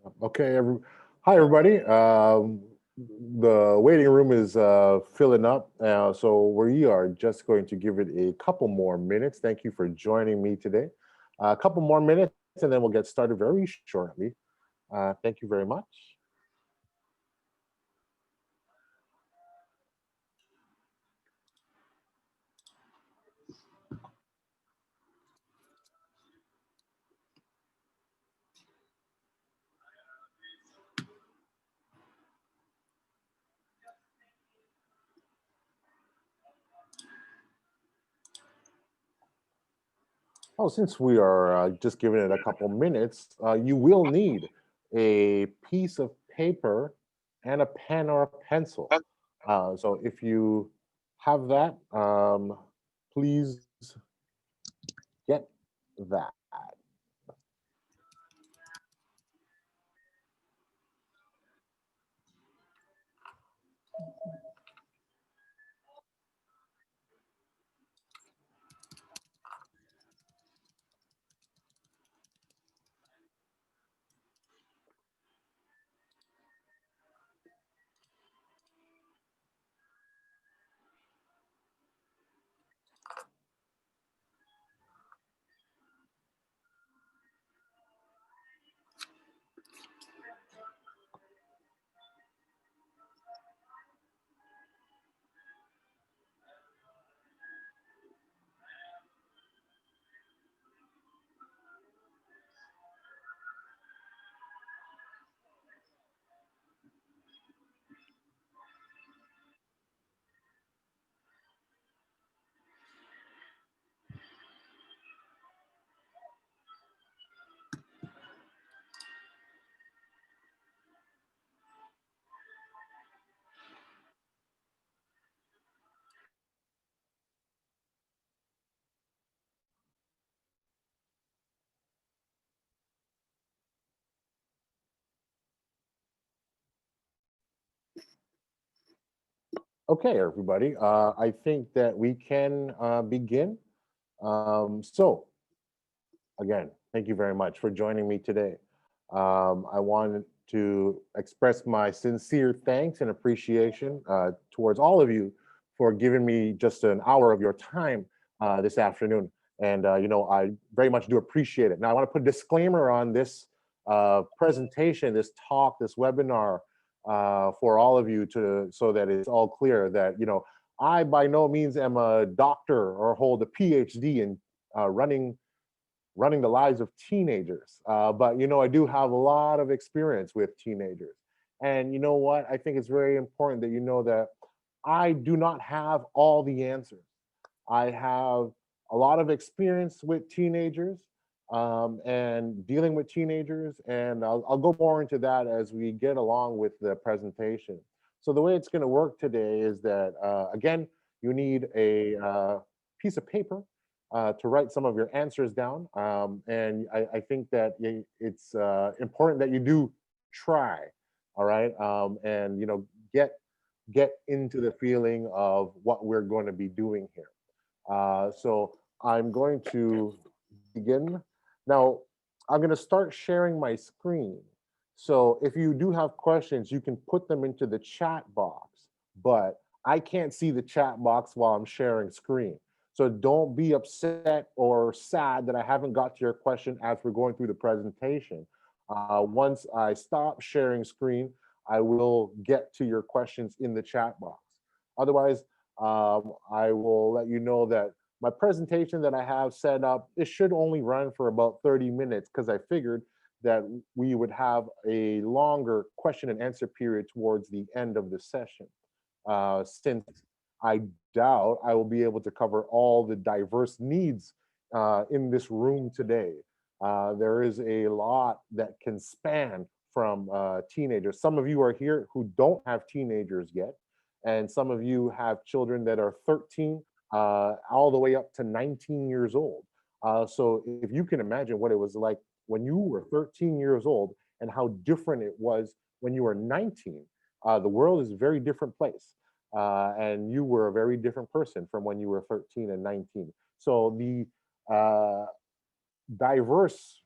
Okay, hi everybody. The waiting room is filling up, so we are just going to give it a couple more minutes. Thank you for joining me today. A couple more minutes, and then we'll get started very shortly. Thank you very much. Oh, since we are just giving it a couple minutes, you will need a piece of paper and a pen or a pencil. So if you have that, please get that. Okay, everybody. I think that we can begin. So, again, thank you very much for joining me today. I wanted to express my sincere thanks and appreciation towards all of you for giving me just an hour of your time this afternoon. And, I very much do appreciate it. Now, I want to put a disclaimer on this presentation, this talk, this webinar for all of you so that it's all clear that, I by no means am a doctor or hold a PhD in running the lives of teenagers. But I do have a lot of experience with teenagers. And you know what? I think it's very important that you know that I do not have all the answers. I have a lot of experience with teenagers and dealing with teenagers, and I'll go more into that as we get along with the presentation. So the way it's going to work today is that, again, you need a piece of paper to write some of your answers down. And I think that it's important that you do try, all right? And, get into the feeling of what we're going to be doing here. So I'm going to begin. Now, I'm going to start sharing my screen. So if you do have questions, you can put them into the chat box, but I can't see the chat box while I'm sharing screen. So don't be upset or sad that I haven't got to your question as we're going through the presentation. Once I stop sharing screen, I will get to your questions in the chat box. Otherwise, I will let you know that my presentation that I have set up, it should only run for about 30 minutes because I figured that we would have a longer question and answer period towards the end of the session. Since I doubt I will be able to cover all the diverse needs in this room today. There is a lot that can span from teenagers. Some of you are here who don't have teenagers yet, and some of you have children that are 13 all the way up to 19 years old. So if you can imagine what it was like when you were 13 years old and how different it was when you were 19, the world is a very different place. And you were a very different person from when you were 13 and 19. So the diverse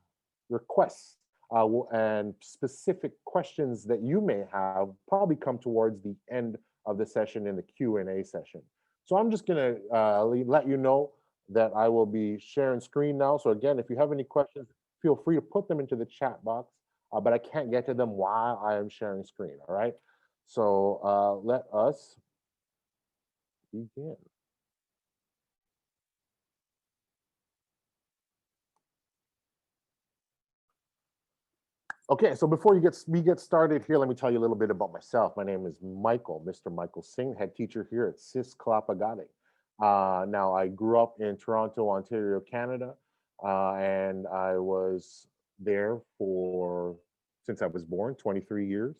requests and specific questions that you may have probably come towards the end of the session in the Q&A session. So I'm just gonna let you know that I will be sharing screen now. So again, if you have any questions, feel free to put them into the chat box, but I can't get to them while I am sharing screen, all right? So let us begin. Okay, so before we get started here, let me tell you a little bit about myself. My name is Michael, Mr. Michael Singh, head teacher here at SIS-KG. Now, I grew up in Toronto, Ontario, Canada, and I was there for since I was born, 23 years,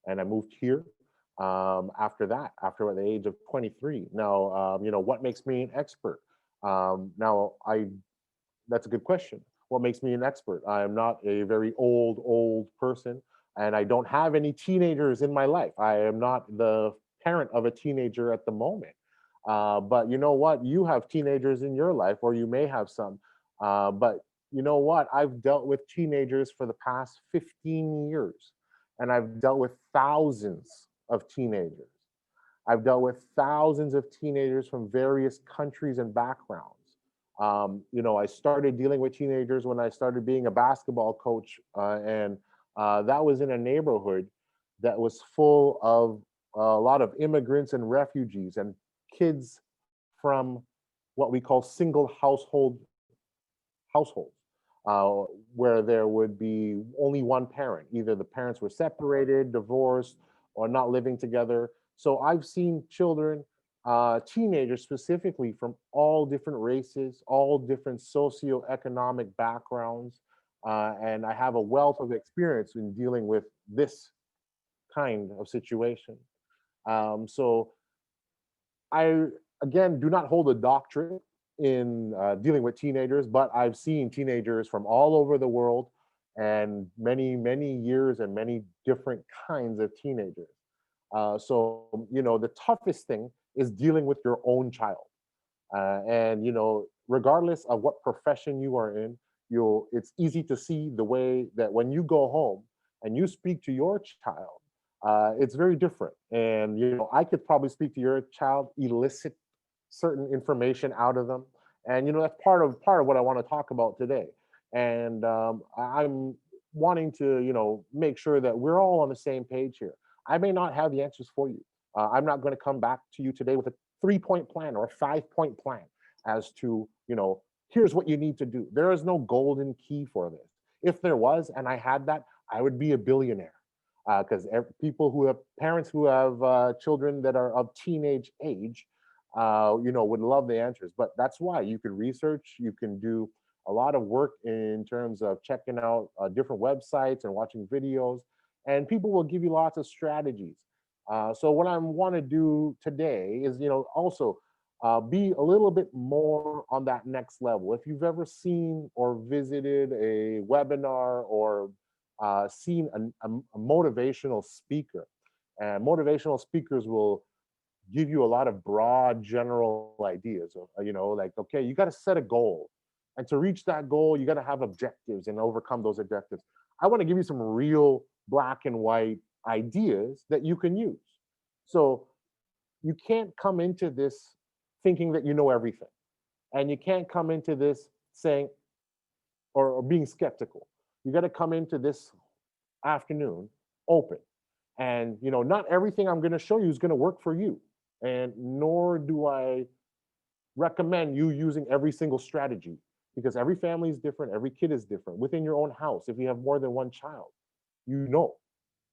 and I moved here after that, after the age of 23. Now, what makes me an expert? Now, that's a good question. What makes me an expert? I am not a very old person, and I don't have any teenagers in my life. I am not the parent of a teenager at the moment. But you know what? You have teenagers in your life, or you may have some. But you know what? I've dealt with teenagers for the past 15 years, and I've dealt with thousands of teenagers. I've dealt with thousands of teenagers from various countries and backgrounds. I started dealing with teenagers when I started being a basketball coach, and that was in a neighborhood that was full of a lot of immigrants and refugees and kids from what we call single households, uh, where there would be only one parent. Either the parents were separated, divorced, or not living together. So I've seen children, teenagers specifically, from all different races, all different socioeconomic backgrounds. And I have a wealth of experience in dealing with this kind of situation. So I, again, do not hold a doctorate in dealing with teenagers, but I've seen teenagers from all over the world and many years and many different kinds of teenagers. So the toughest thing is dealing with your own child. And regardless of what profession you are in, it's easy to see the way that when you go home and you speak to your child, it's very different. And I could probably speak to your child, elicit certain information out of them, and that's part of what I want to talk about today. And I'm wanting to make sure that we're all on the same page here. I may not have the answers for you. I'm not going to come back to you today with a 3-point plan or a 5-point plan as to here's what you need to do. There is no golden key for this. If there was, and I had that, I would be a billionaire, because people who have parents who have children that are of teenage age, would love the answers. But that's why you can research, you can do a lot of work in terms of checking out different websites and watching videos, and people will give you lots of strategies. So what I want to do today is, also be a little bit more on that next level. If you've ever seen or visited a webinar or seen a motivational speaker, and motivational speakers will give you a lot of broad general ideas of, like, okay, you got to set a goal, and to reach that goal you got to have objectives and overcome those objectives. I want to give you some real black and white ideas that you can use. So you can't come into this thinking that you know everything, and you can't come into this saying or being skeptical. You got to come into this afternoon open, and not everything I'm going to show you is going to work for you, and nor do I recommend you using every single strategy, because every family is different, every kid is different. Within your own house, if you have more than one child,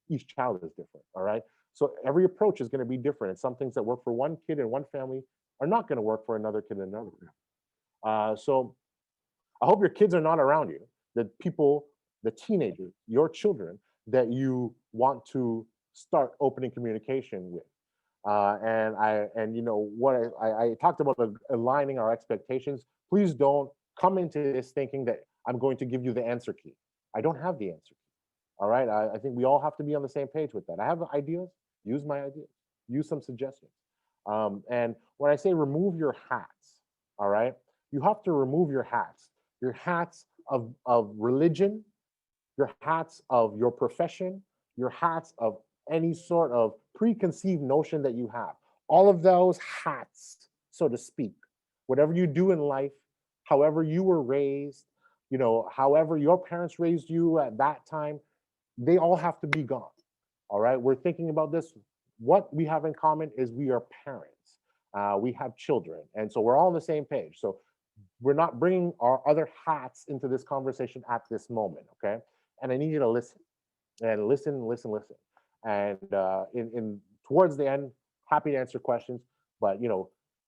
each child is different, all right? So every approach is going to be different, and some things that work for one kid in one family are not going to work for another kid in another family. So I hope your kids are not around you, the teenagers, your children, that you want to start opening communication with. And what I talked about, aligning our expectations. Please don't come into this thinking that I'm going to give you the answer key. I don't have the answer key. All right. I think we all have to be on the same page with that. I have ideas, use my ideas, use some suggestions. And when I say remove your hats, all right, you have to remove your hats of religion, your hats of your profession, your hats of any sort of preconceived notion that you have. All of those hats, so to speak, whatever you do in life, however you were raised, however your parents raised you at that time, they all have to be gone. All right. We're thinking about this. What we have in common is we are parents. We have children. And so we're all on the same page. So we're not bringing our other hats into this conversation at this moment. Okay. And I need you to listen and listen, listen, listen. And in towards the end, happy to answer questions. But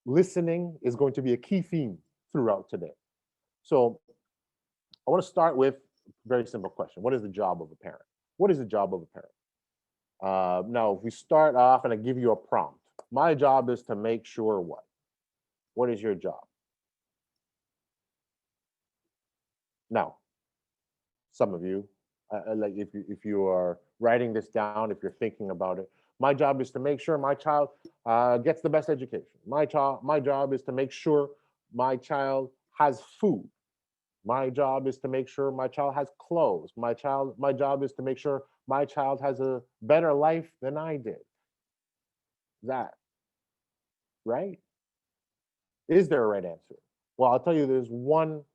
listening is going to be a key theme throughout today. So I want to start with a very simple question. What is the job of a parent? What is the job of a parent? Now, if we start off and I give you a prompt, my job is to make sure what? What is your job? Now, some of you, like if you are writing this down, if you're thinking about it, my job is to make sure my child gets the best education. My job is to make sure my child has food. My job is to make sure my child has clothes. My job is to make sure my child has a better life than I did. That, right? Is there a right answer? Well, I'll tell you, there's one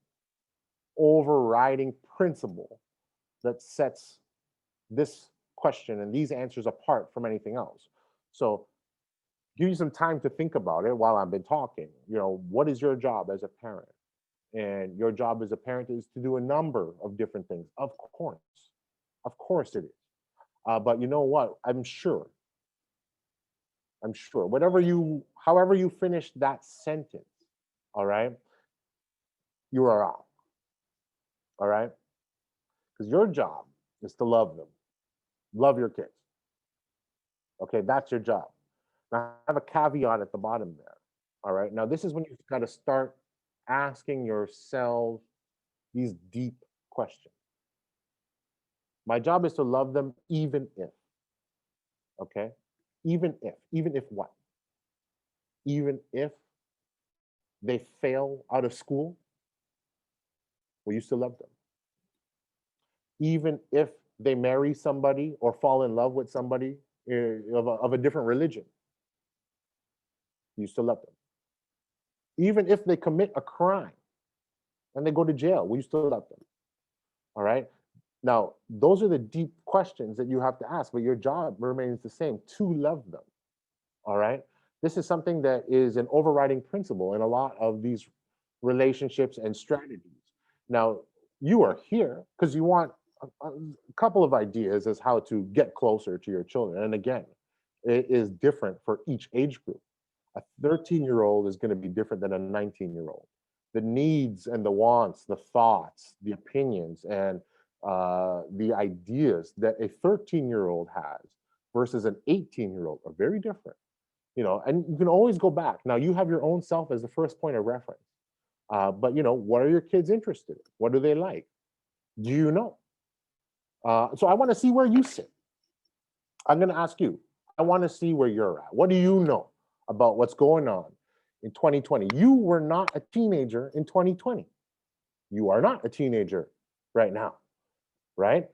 overriding principle that sets this question and these answers apart from anything else. So give you some time to think about it while I've been talking. What is your job as a parent? And your job as a parent is to do a number of different things. Of course it is. But you know what? I'm sure, however you finish that sentence, all right, you are wrong, all right? Because your job is to love them, love your kids. Okay, that's your job. Now, I have a caveat at the bottom there, all right? Now, this is when you've got to start asking yourself these deep questions. My job is to love them even if, okay? Even if what? Even if they fail out of school, will you still love them? Even if they marry somebody or fall in love with somebody of a different religion, you still love them? Even if they commit a crime and they go to jail, will you still love them? All right. Now, those are the deep questions that you have to ask, but your job remains the same, to love them. All right. This is something that is an overriding principle in a lot of these relationships and strategies. Now, you are here because you want a couple of ideas as how to get closer to your children. And again, it is different for each age group. A 13-year-old is going to be different than a 19-year-old. The needs and the wants, the thoughts, the opinions, and the ideas that a 13-year-old has versus an 18-year-old are very different. And you can always go back. Now, you have your own self as the first point of reference. But what are your kids interested in? What do they like? Do you know? So I want to see where you sit. I'm going to ask you. I want to see where you're at. What do you know about what's going on in 2020? You were not a teenager in 2020. You are not a teenager right now, right?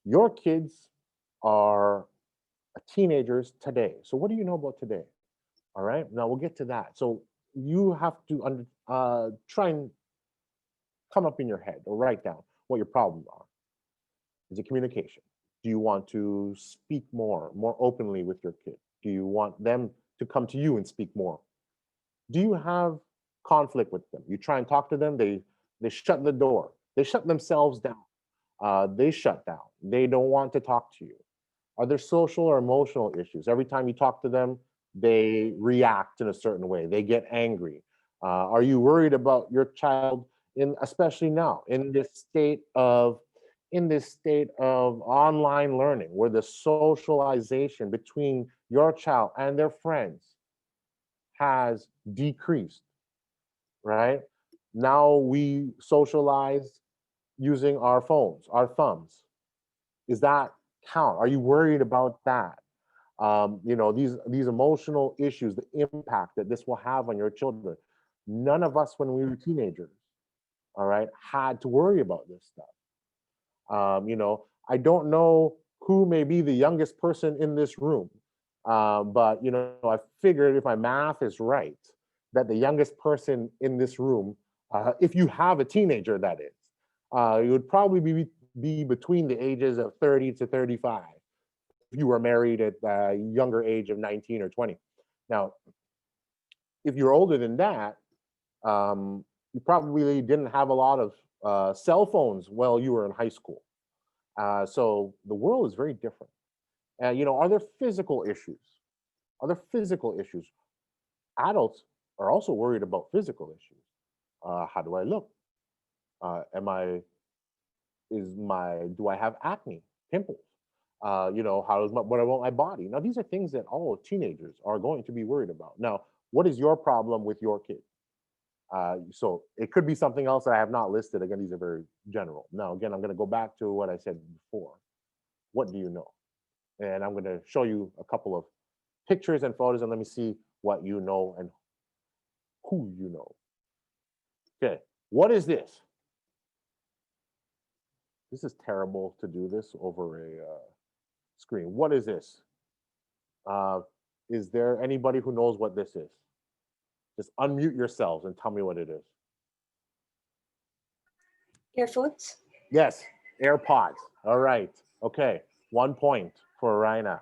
Your kids are teenagers today. So what do you know about today? All right. Now we'll get to that. So you have to try and come up in your head or write down what your problems are. Is it communication? Do you want to speak more openly with your kid? Do you want them to come to you and speak more? Do you have conflict with them? You try and talk to them, they shut the door. They shut themselves down. They shut down. They don't want to talk to you. Are there social or emotional issues? Every time you talk to them, they react in a certain way. They get angry. Are you worried about your child especially now in this state of online learning where the socialization between your child and their friends has decreased, right? Now we socialize using our phones, our thumbs. Is that count? Are you worried about that? These emotional issues, the impact that this will have on your children. None of us, when we were teenagers, all right, had to worry about this stuff. I don't know who may be the youngest person in this room, but I figured if my math is right, that the youngest person in this room, if you have a teenager, that is, you would probably be between the ages of 30 to 35 if you were married at a younger age of 19 or 20. Now, if you're older than that, you probably didn't have a lot of cell phones while you were in high school. So the world is very different. Are there physical issues? Are there physical issues? Adults are also worried about physical issues. How do I look? Do I have acne, pimples? What about my body? Now, these are things that all teenagers are going to be worried about. Now, what is your problem with your kid? So it could be something else that I have not listed. Again, these are very general. Now, again, I'm going to go back to what I said before. What do you know? And I'm going to show you a couple of pictures and photos, and let me see what you know and who you know. Okay, what is this? This is terrible to do this over a screen. What is this? Is there anybody who knows what this is? Just unmute yourselves and tell me what it is. Earphones? Yes, AirPods. All right. Okay, 1 point for Raina.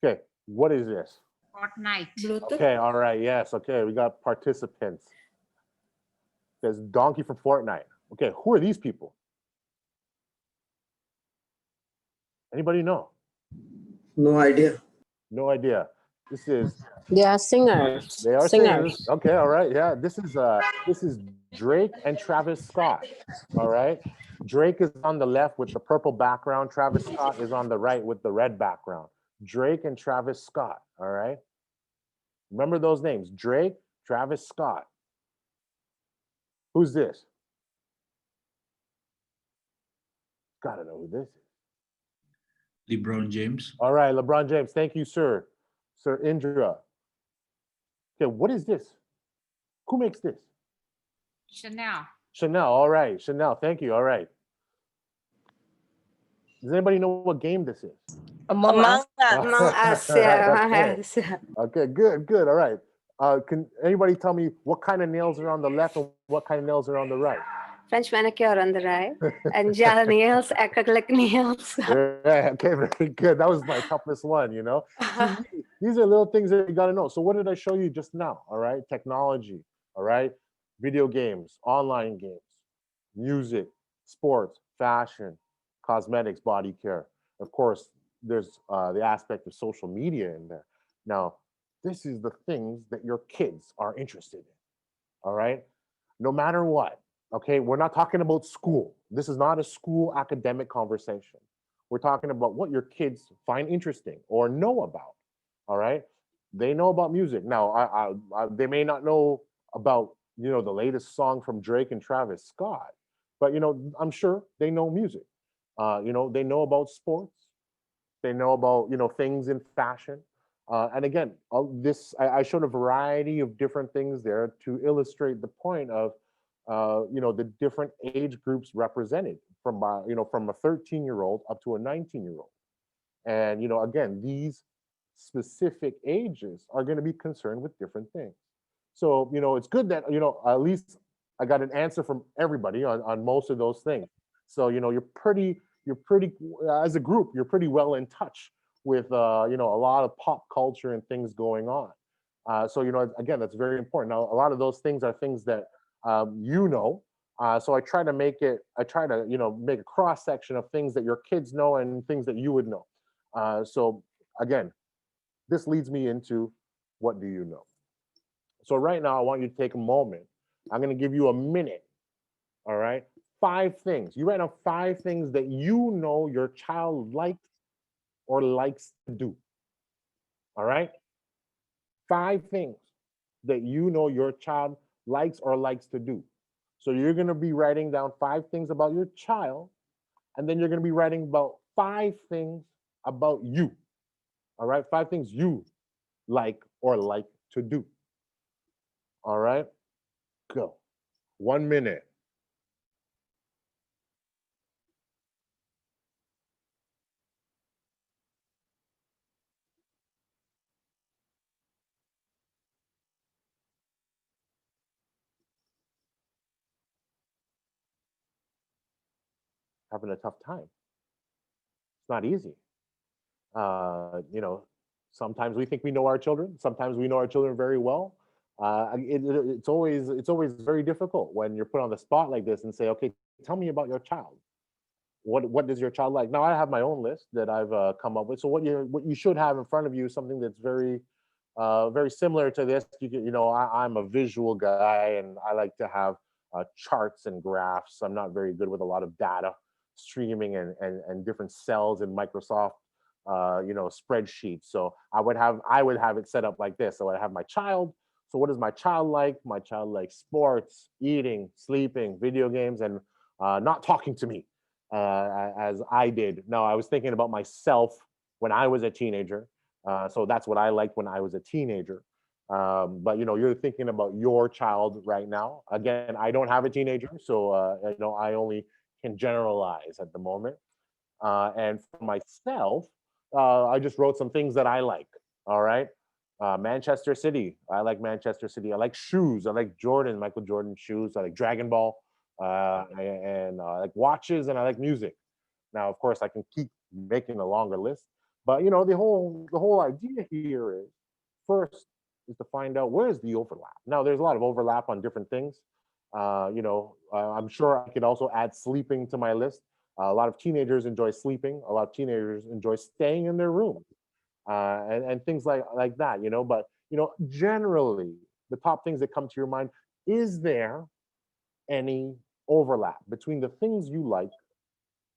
Okay, what is this? Fortnite. Bluetooth? Okay, all right, yes. Okay, we got participants. There's Donkey from Fortnite. Okay, who are these people? Anybody know? No idea. No idea. This is They are singers. They are singers. Okay, all right. Yeah, this is Drake and Travis Scott. All right. Drake is on the left with the purple background. Travis Scott is on the right with the red background. Drake and Travis Scott. All right. Remember those names: Drake, Travis Scott. Who's this? Gotta know who this is. LeBron James. All right, LeBron James. Thank you, sir. Sir Indra. Okay, what is this? Who makes this? Chanel. Chanel. All right, Chanel. Thank you. All right. Does anybody know what game this is? Among Us. Among Us. Yeah. Okay. Yes. Okay, good. All right. Can anybody tell me what kind of nails are on the left and what kind of nails are on the right? French manicure on the right, and gel nails, acrylic nails. Yeah, okay, very good. That was my toughest one, See, these are little things that you got to know. So what did I show you just now? All right, technology, all right, video games, online games, music, sports, fashion, cosmetics, body care. Of course, there's the aspect of social media in there. Now, this is the things that your kids are interested in, all right? No matter what. Okay, we're not talking about school. This is not a school academic conversation. We're talking about what your kids find interesting or know about. All right, they know about music. Now, they may not know about the latest song from Drake and Travis Scott, but I'm sure they know music. They know about sports. They know about things in fashion. And again, I showed a variety of different things there to illustrate the point of the different age groups represented from a 13-year-old up to a 19-year-old. And again, these specific ages are going to be concerned with different things. So it's good that at least I got an answer from everybody on most of those things. So you're pretty as a group, you're pretty well in touch with a lot of pop culture and things going on. So again, that's very important. Now, a lot of those things are things that so I try to make make a cross section of things that your kids know and things that you would know. So again, this leads me into what do you know? So right now, I want you to take a moment. I'm going to give you a minute. All right, 5 things. You write down 5 things that you know your child likes or likes to do. All right, 5 things that you know your child likes or likes to do. So you're going to be writing down 5 things about your child, and then you're going to be writing about 5 things about you. All right, 5 things you like or like to do. All right, go. 1 minute. having a tough time. It's not easy. You know, sometimes we think we know our children. Sometimes we know our children very well. It's always very difficult when you're put on the spot like this and say, okay, tell me about your child. What does your child like? Now I have my own list that I've come up with. So what you should have in front of you is something that's very similar to this. You know, I'm a visual guy and I like to have charts and graphs. I'm not very good with a lot of data streaming and different cells in Microsoft, you know, spreadsheets. So I would have it set up like this. So I have my child. So what does my child like? My child likes sports, eating, sleeping, video games, and not talking to me as I did. No, I was thinking about myself when I was a teenager. So that's what I liked when I was a teenager. But you know, you're thinking about your child right now. Again, I don't have a teenager, so you know, I only can generalize at the moment. And for myself, I just wrote some things that I like. All right. Manchester City. I like Manchester City. I like shoes. I like Michael Jordan shoes. I like Dragon Ball. And I like watches and I like music. Now, of course, I can keep making a longer list, but you know, the whole idea here is first is to find out where's the overlap. Now, there's a lot of overlap on different things. You know, I'm sure I could also add sleeping to my list. A lot of teenagers enjoy sleeping. A lot of teenagers enjoy staying in their room, and things like that. You know, but you know, generally, the top things that come to your mind: is there any overlap between the things you like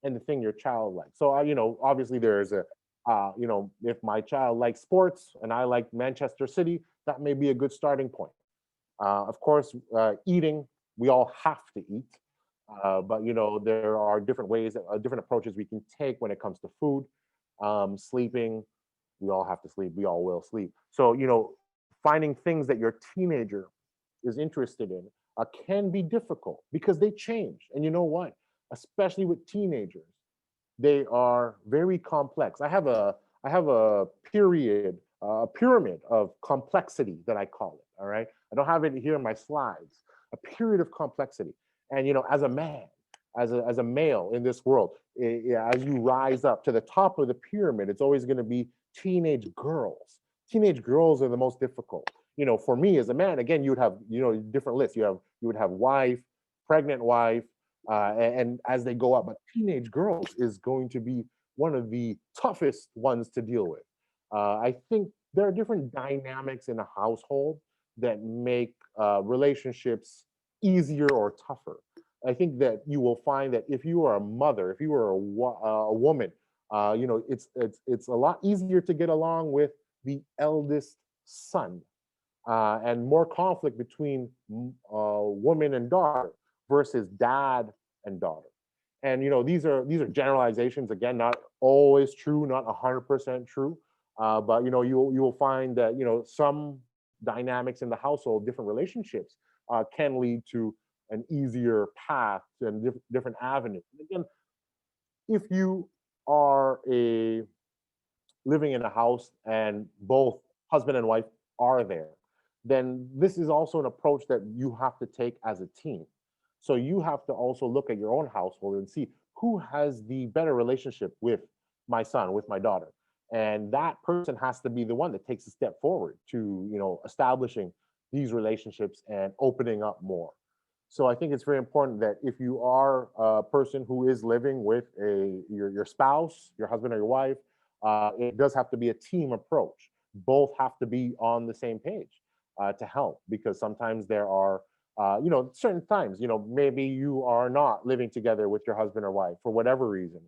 and the thing your child likes? So, you know, obviously there's you know, if my child likes sports and I like Manchester City, that may be a good starting point. Of course, eating, we all have to eat. But you know, there are different ways, different approaches we can take when it comes to food. Sleeping, we all have to sleep. We all will sleep. So you know, finding things that your teenager is interested in can be difficult because they change. And you know what? Especially with teenagers, they are very complex. I have a pyramid of complexity that I call it. All right. I don't have it here in my slides. A period of complexity. And you know, as a man, as a male in this world, as you rise up to the top of the pyramid, it's always going to be teenage girls. Teenage girls are the most difficult. You know, for me as a man, again, you would have, you know, different lists. You would have wife, pregnant wife, and as they go up, but teenage girls is going to be one of the toughest ones to deal with. I think there are different dynamics in a household that make relationships easier or tougher. I think that you will find that if you are a mother, if you are a woman, you know, it's a lot easier to get along with the eldest son, and more conflict between woman and daughter versus dad and daughter. And you know, these are generalizations. Again, not always true, not 100% true. But you know, you will find that you know some dynamics in the household, different relationships, can lead to an easier path and different avenues. Again, if you are living in a house and both husband and wife are there, then this is also an approach that you have to take as a team. So you have to also look at your own household and see who has the better relationship with my son, with my daughter. And that person has to be the one that takes a step forward to, you know, establishing these relationships and opening up more. So I think it's very important that if you are a person who is living with your spouse, your husband or your wife, it does have to be a team approach. Both have to be on the same page to help, because sometimes there are you know, certain times, you know, maybe you are not living together with your husband or wife for whatever reason,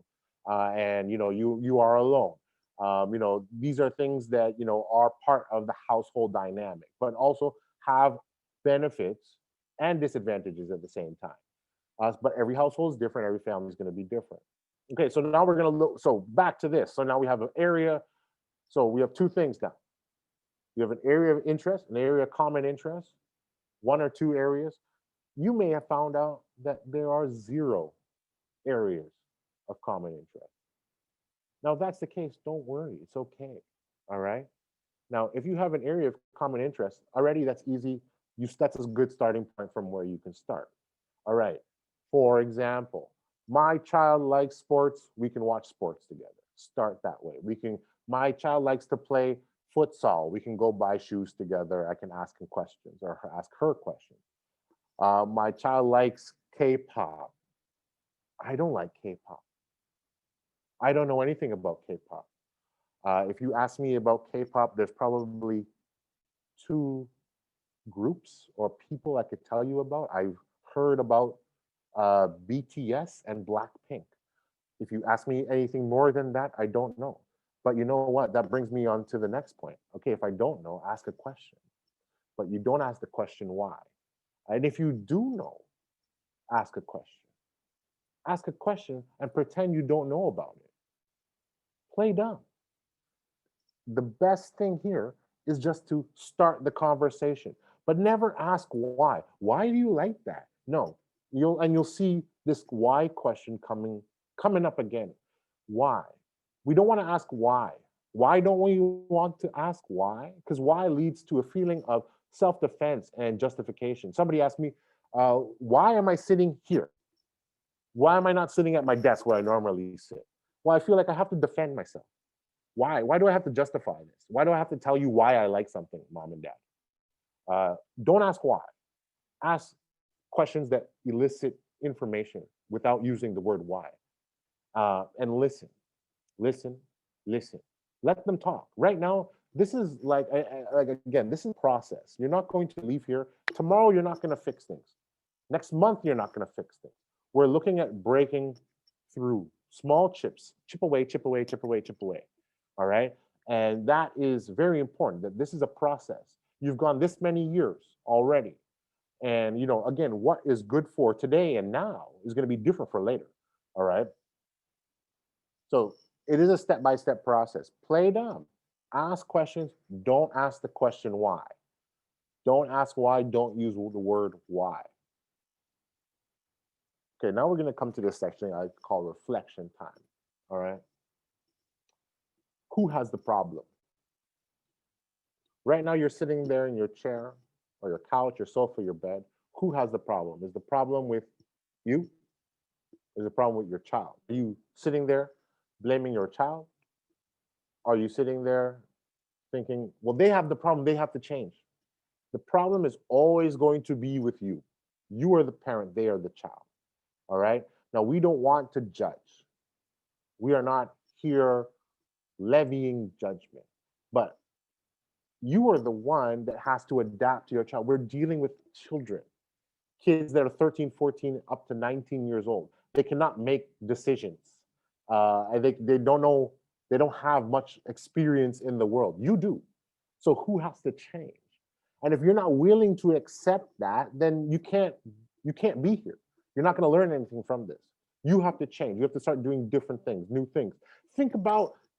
and you know, you are alone. You know, these are things that you know are part of the household dynamic, but also have benefits and disadvantages at the same time. But every household is different. Every family is going to be different. Okay, so now we're going to look. So back to this. So now we have an area. So we have two things now. You have an area of interest, an area of common interest, one or two areas. You may have found out that there are 0 areas of common interest. Now, if that's the case, don't worry. It's okay. All right. Now, if you have an area of common interest, already that's easy. That's a good starting point from where you can start. All right. For example, My child likes sports, we can watch sports together. Start that way. My child likes to play futsal, we can go buy shoes together. I can ask him questions or ask her questions. My child likes K-pop. I don't like K-pop. I don't know anything about K-pop. If you ask me about K-pop, there's probably 2 groups or people I could tell you about. I've heard about BTS and Blackpink. If you ask me anything more than that, I don't know. But you know what? That brings me on to the next point. Okay, if I don't know, ask a question. But you don't ask the question why. And if you do know, ask a question. Ask a question and pretend you don't know about it. Play dumb. The best thing here is just to start the conversation, but never ask why. Why do you like that? No, you'll see this why question coming up again. Why? We don't want to ask why. Why don't we want to ask why? Because why leads to a feeling of self-defense and justification. Somebody asked me, why am I sitting here? Why am I not sitting at my desk where I normally sit? Well, I feel like I have to defend myself. Why? Why do I have to justify this? Why do I have to tell you why I like something, mom and dad? Don't ask why. Ask questions that elicit information without using the word why. And listen, listen, listen. Let them talk. Right now, this is like again, this is process. You're not going to leave here. Tomorrow, you're not going to fix things. Next month, you're not going to fix things. We're looking at breaking through small chips, chip away, chip away, chip away, chip away. All right. And that is very important, that this is a process. You've gone this many years already. And, again, what is good for today and now is going to be different for later. All right. So it is a step-by-step process. Play dumb. Ask questions. Don't ask the question why. Don't ask why. Don't use the word why. Okay, now we're going to come to this section I call reflection time. All right. Who has the problem? Right now, you're sitting there in your chair or your couch, your sofa, your bed. Who has the problem? Is the problem with you? Is the problem with your child? Are you sitting there blaming your child? Are you sitting there thinking, well, they have the problem, they have to change? The problem is always going to be with you. You are the parent, they are the child. All right. Now, we don't want to judge. We are not here levying judgment, but you are the one that has to adapt to your child. We're dealing with children, kids that are 13, 14, up to 19 years old. They cannot make decisions. And they don't know, they don't have much experience in the world. You do. So who has to change? And if you're not willing to accept that, then you can't be here. You're not going to learn anything from this. You have to change. You have to start doing different things, new things.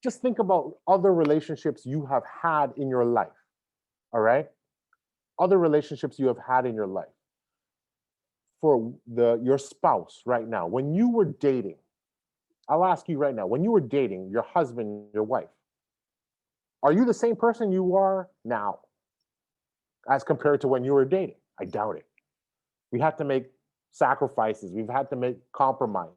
Just think about other relationships you have had in your life. All right? Other relationships you have had in your life. For your spouse right now, when you were dating, I'll ask you right now, when you were dating your husband, your wife, are you the same person you are now as compared to when you were dating? I doubt it. We had to make sacrifices. We've had to make compromises.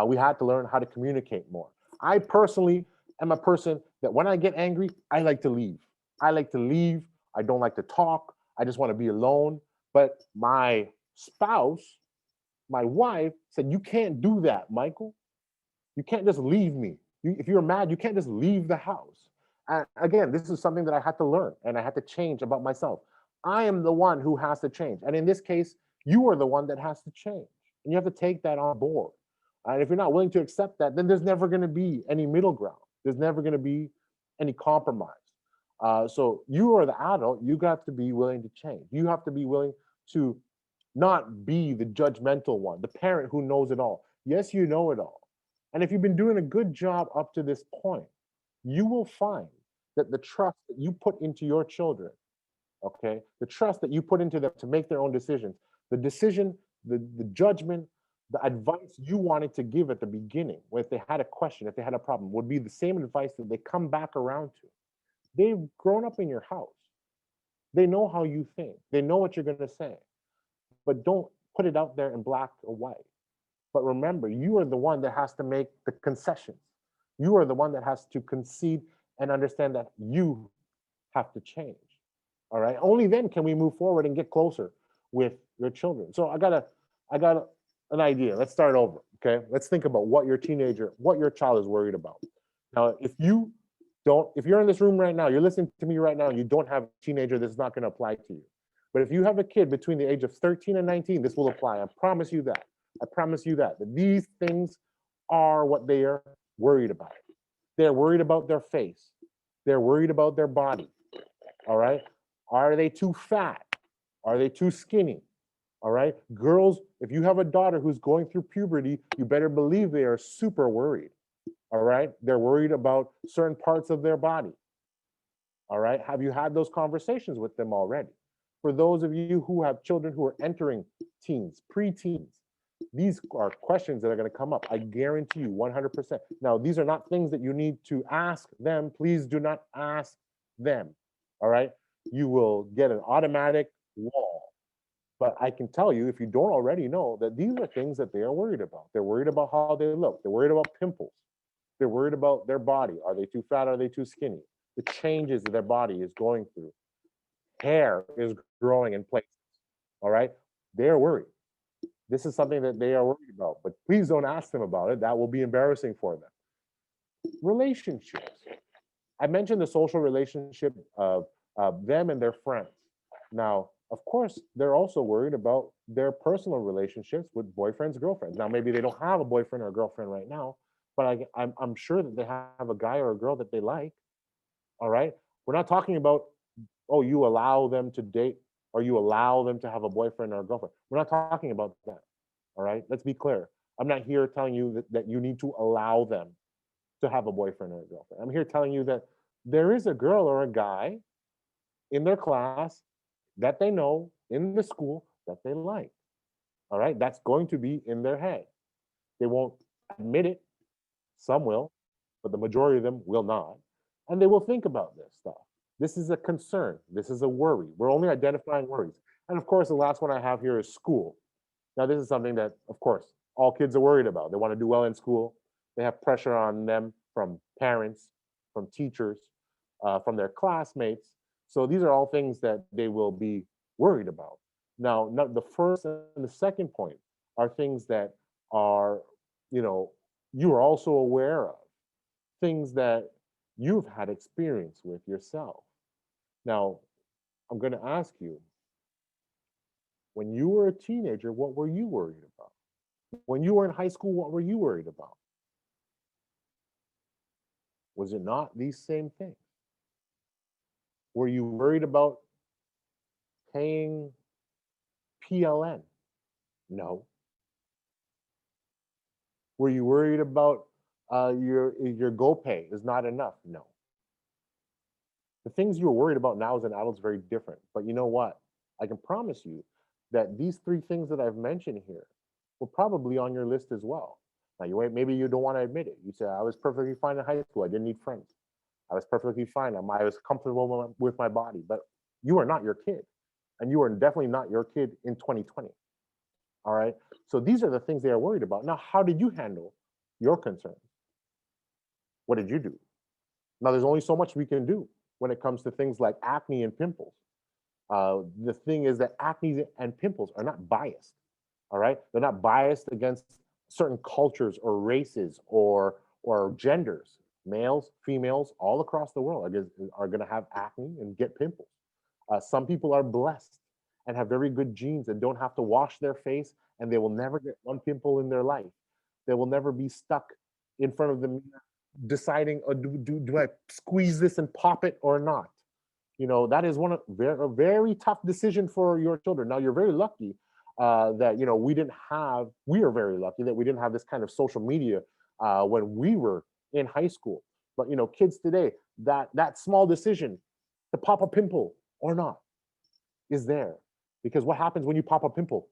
We had to learn how to communicate more. I personally am a person that when I get angry, I like to leave. I like to leave. I don't like to talk. I just want to be alone. But my spouse, my wife said, you can't do that, Michael. You can't just leave me. If you're mad, you can't just leave the house. And again, this is something that I had to learn and I had to change about myself. I am the one who has to change. And in this case, you are the one that has to change. And you have to take that on board. And if you're not willing to accept that, then there's never going to be any middle ground. There's never going to be any compromise. So you are the adult. You got to be willing to change. You have to be willing to not be the judgmental one, the parent who knows it all. Yes, you know it all. And if you've been doing a good job up to this point, you will find that the trust that you put into your children, okay, the trust that you put into them to make their own decisions, the decision, the judgment, the advice you wanted to give at the beginning, if they had a question, if they had a problem, would be the same advice that they come back around to. They've grown up in your house. They know how you think. They know what you're going to say. But don't put it out there in black or white. But remember, you are the one that has to make the concessions. You are the one that has to concede and understand that you have to change. All right. Only then can we move forward and get closer with your children. So I got an idea. Let's start over. Okay. Let's think about what your teenager, what your child is worried about. Now, if you're in this room right now, you're listening to me right now, and you don't have a teenager, this is not going to apply to you. But if you have a kid between the age of 13 and 19, this will apply. I promise you that. I promise you that these things are what they are worried about. They're worried about their face. They're worried about their body. All right. Are they too fat? Are they too skinny? All right. Girls, if you have a daughter who's going through puberty, you better believe they are super worried. All right. They're worried about certain parts of their body. All right. Have you had those conversations with them already? For those of you who have children who are entering teens, preteens, these are questions that are going to come up. I guarantee you 100%. Now, these are not things that you need to ask them. Please do not ask them. All right. You will get an automatic wall. But I can tell you, if you don't already know, that these are things that they are worried about. They're worried about how they look. They're worried about pimples. They're worried about their body. Are they too fat? Are they too skinny? The changes that their body is going through. Hair is growing in places. All right. They're worried. This is something that they are worried about, but please don't ask them about it. That will be embarrassing for them. Relationships. I mentioned the social relationship of them and their friends. Now, of course, they're also worried about their personal relationships with boyfriends, girlfriends. Now, maybe they don't have a boyfriend or a girlfriend right now, but I'm sure that they have a guy or a girl that they like. All right. We're not talking about, oh, you allow them to date or you allow them to have a boyfriend or a girlfriend. We're not talking about that. All right. Let's be clear. I'm not here telling you that you need to allow them to have a boyfriend or a girlfriend. I'm here telling you that there is a girl or a guy in their class that they know in the school that they like. All right. That's going to be in their head. They won't admit it. Some will, but the majority of them will not. And they will think about this stuff. This is a concern. This is a worry. We're only identifying worries. And of course, the last one I have here is school. Now, this is something that, of course, all kids are worried about. They want to do well in school. They have pressure on them from parents, from teachers, from their classmates. So these are all things that they will be worried about. Now, the first and the second point are things that are, you are also aware of, things that you've had experience with yourself. Now, I'm going to ask you, when you were a teenager, what were you worried about? When you were in high school, what were you worried about? Was it not these same things? Were you worried about paying PLN? No. Were you worried about your GoPay is not enough? No. The things you were worried about now as an adult is very different. But you know what? I can promise you that these three things that I've mentioned here were probably on your list as well. Now, maybe you don't want to admit it. You say, I was perfectly fine in high school. I didn't need friends. I was perfectly fine. I was comfortable with my body. But you are not your kid. And you are definitely not your kid in 2020. All right. So these are the things they are worried about. Now, how did you handle your concerns? What did you do? Now, there's only so much we can do when it comes to things like acne and pimples. The thing is that acne and pimples are not biased. All right. They're not biased against certain cultures or races or genders. Males, females, all across the world are going to have acne and get pimples. Some people are blessed and have very good genes and don't have to wash their face, and they will never get one pimple in their life. They will never be stuck in front of the mirror deciding, do I squeeze this and pop it or not? That is a very tough decision for your children. Now, you're very lucky that we are very lucky that we didn't have this kind of social media when we were in high school. But kids today, that small decision to pop a pimple or not is there. Because what happens when you pop a pimple?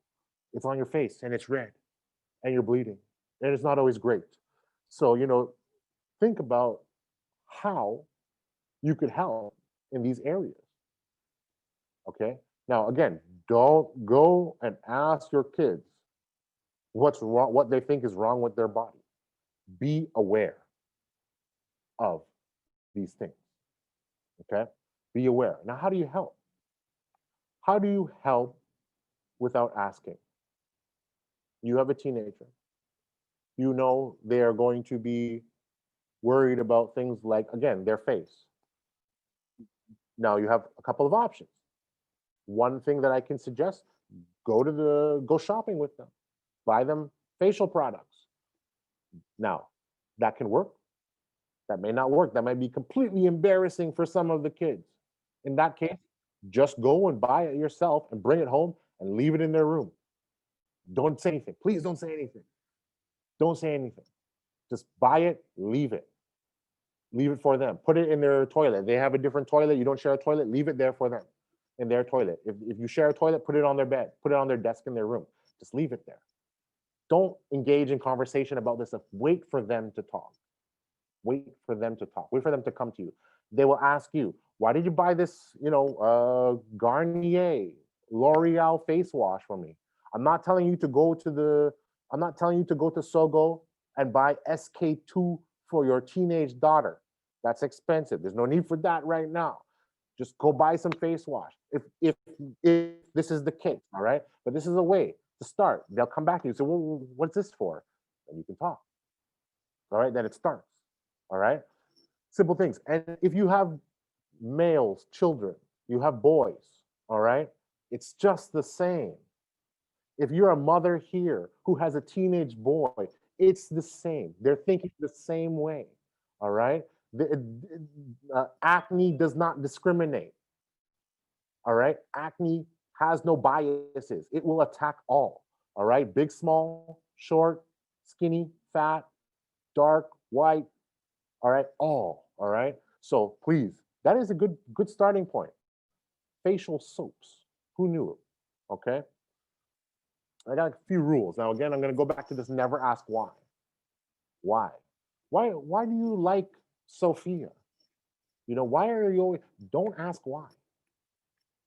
It's on your face and it's red and you're bleeding. And it's not always great. So, think about how you could help in these areas. Okay. Now, again, don't go and ask your kids what's wrong, what they think is wrong with their body. Be aware of these things. Okay? Be aware. Now, how do you help? How do you help without asking? You have a teenager. You know they are going to be worried about things like, again, their face. Now you have a couple of options. One thing that I can suggest, go shopping with them. Buy them facial products. Now, that can work. That may not work. That might be completely embarrassing for some of the kids. In that case, just go and buy it yourself and bring it home and leave it in their room. Don't say anything. Please don't say anything. Don't say anything. Just buy it, leave it. Leave it for them. Put it in their toilet. They have a different toilet. You don't share a toilet. Leave it there for them in their toilet. If you share a toilet, put it on their bed. Put it on their desk in their room. Just leave it there. Don't engage in conversation about this stuff. Wait for them to talk. Wait for them to talk. Wait for them to come to you. They will ask you, why did you buy this, Garnier, L'Oreal face wash for me? I'm not telling you to go to Sogo and buy SK2 for your teenage daughter. That's expensive. There's no need for that right now. Just go buy some face wash. If this is the case, all right? But this is a way to start. They'll come back to you and say, well, what's this for? And you can talk. All right, then it starts. All right? Simple things. And if you have males, children, you have boys, all right? It's just the same. If you're a mother here who has a teenage boy, it's the same. They're thinking the same way, all right? Acne does not discriminate, all right? Acne has no biases. It will attack all right? Big, small, short, skinny, fat, dark, white, all right? All right? So please, that is a good starting point. Facial soaps, who knew it, okay? I got a few rules. Now, again, I'm going to go back to this never ask why. Why? Why do you like Sophia? Why are you always, don't ask why.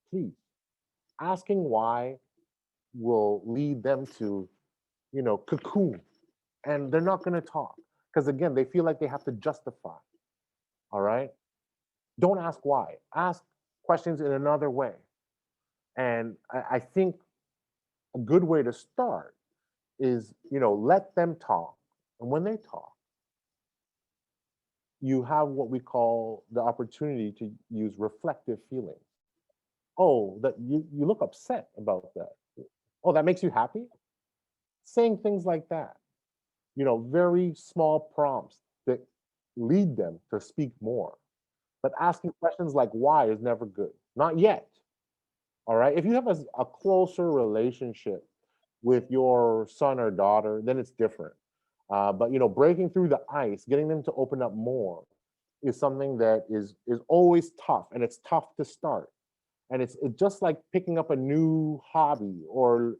Please. Asking why will lead them to, cocoon. And they're not going to talk. Because again, they feel like they have to justify. All right? Don't ask why. Ask questions in another way. And I think a good way to start is, let them talk. And when they talk, you have what we call the opportunity to use reflective feelings. Oh, that you look upset about that. Oh, that makes you happy? Saying things like that. Very small prompts that lead them to speak more. But asking questions like why is never good. Not yet. All right. If you have a closer relationship with your son or daughter, then it's different. But breaking through the ice, getting them to open up more is something that is always tough, and it's tough to start. And it's just like picking up a new hobby or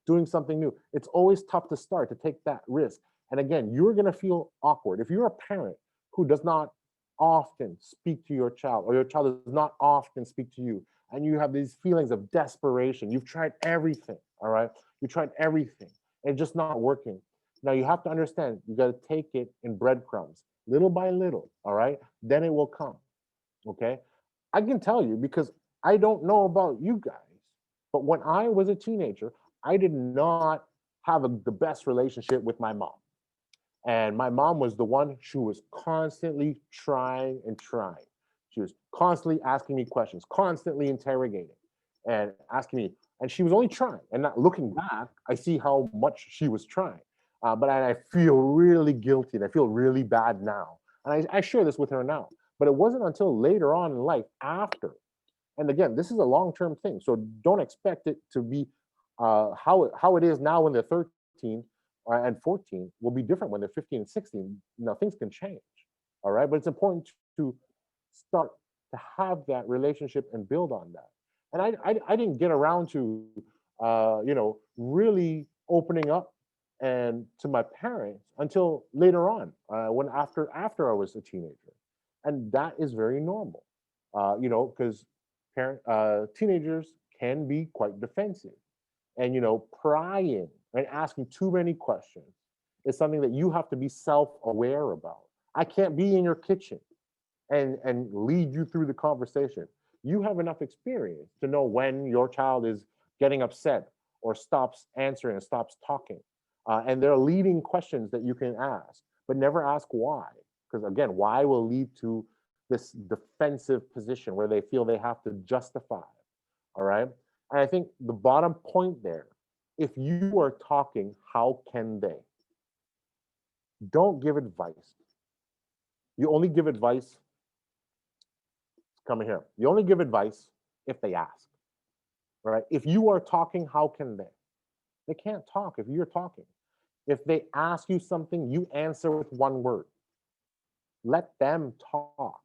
doing something new. It's always tough to start, to take that risk. And again, you're going to feel awkward. If you're a parent who does not often speak to your child, or your child does not often speak to you, and you have these feelings of desperation, you've tried everything, all right? You tried everything, and it's just not working. Now you have to understand, you got to take it in breadcrumbs, little by little, all right? Then it will come, okay? I can tell you, because I don't know about you guys, but when I was a teenager, I did not have the best relationship with my mom. And my mom was the one who was constantly trying and trying. She was constantly asking me questions, constantly interrogating and asking me. And she was only trying. And not looking back, I see how much she was trying. But I feel really guilty and I feel really bad now. And I share this with her now. But it wasn't until later on in life, after. And again, this is a long-term thing. So don't expect it to be how it is now when they're 13 and 14 will be different when they're 15 and 16. Things can change, all right? But it's important to start to have that relationship and build on that. And I didn't get around to, really opening up and to my parents until later on, after I was a teenager. And that is very normal, because teenagers can be quite defensive and, prying right? Asking too many questions is something that you have to be self-aware about. I can't be in your kitchen and lead you through the conversation. You have enough experience to know when your child is getting upset or stops answering and stops talking. And there are leading questions that you can ask, but never ask why. Because again, why will lead to this defensive position where they feel they have to justify. All right. And I think the bottom point there, if you are talking, how can they? Don't give advice. You only give advice. Come here. You only give advice if they ask. All right. If you are talking, how can they? They can't talk if you're talking. If they ask you something, you answer with one word. Let them talk.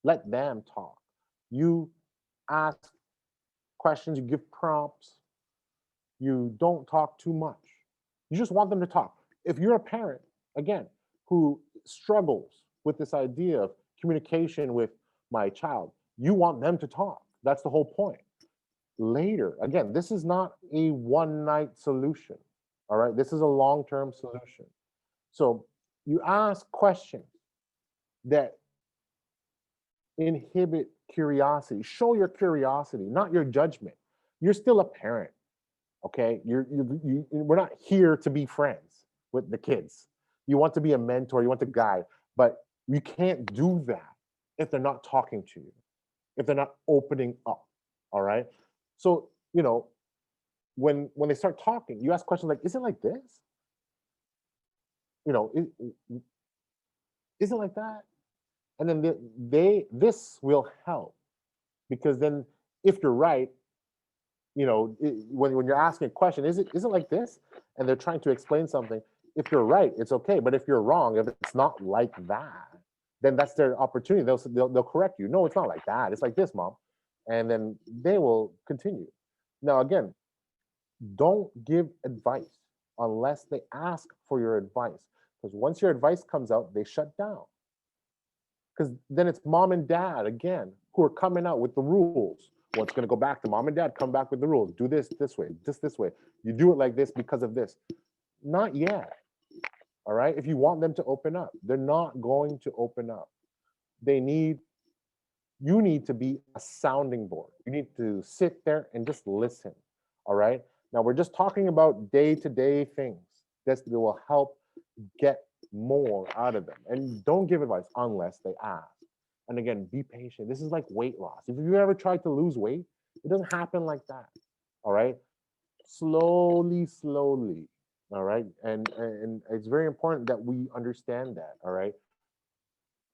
Let them talk. You ask questions, you give prompts. You don't talk too much. You just want them to talk. If you're a parent, again, who struggles with this idea of communication with my child, you want them to talk. That's the whole point. Later, again, this is not a one-night solution. All right, this is a long-term solution. So you ask questions that inhibit curiosity. Show your curiosity, not your judgment. You're still a parent, okay? We're not here to be friends with the kids. You want to be a mentor, you want to guide, but you can't do that if they're not talking to you, if they're not opening up, all right? So, you know, when they start talking, you ask questions like, is it like this? You know, is it like that? And then this will help, because then if you're right, you know, when you're asking a question, is it like this? And they're trying to explain something. If you're right, it's okay. But if you're wrong, if it's not like that, then that's their opportunity. They'll correct you. No, it's not like that. It's like this, mom. And then they will continue. Now, again, don't give advice unless they ask for your advice. Because once your advice comes out, they shut down. Because then it's mom and dad, again, who are coming out with the rules. Well, it's going to go back to mom and dad, come back with the rules. Do this way, this way. You do it like this because of this. Not yet. All right. If you want them to open up, they're not going to open up. You need to be a sounding board. You need to sit there and just listen. All right. Now we're just talking about day-to-day things that will help get more out of them. And don't give advice unless they ask. And again, be patient. This is like weight loss. If you ever tried to lose weight, it doesn't happen like that. All right. Slowly. All right. And it's very important that we understand that. All right.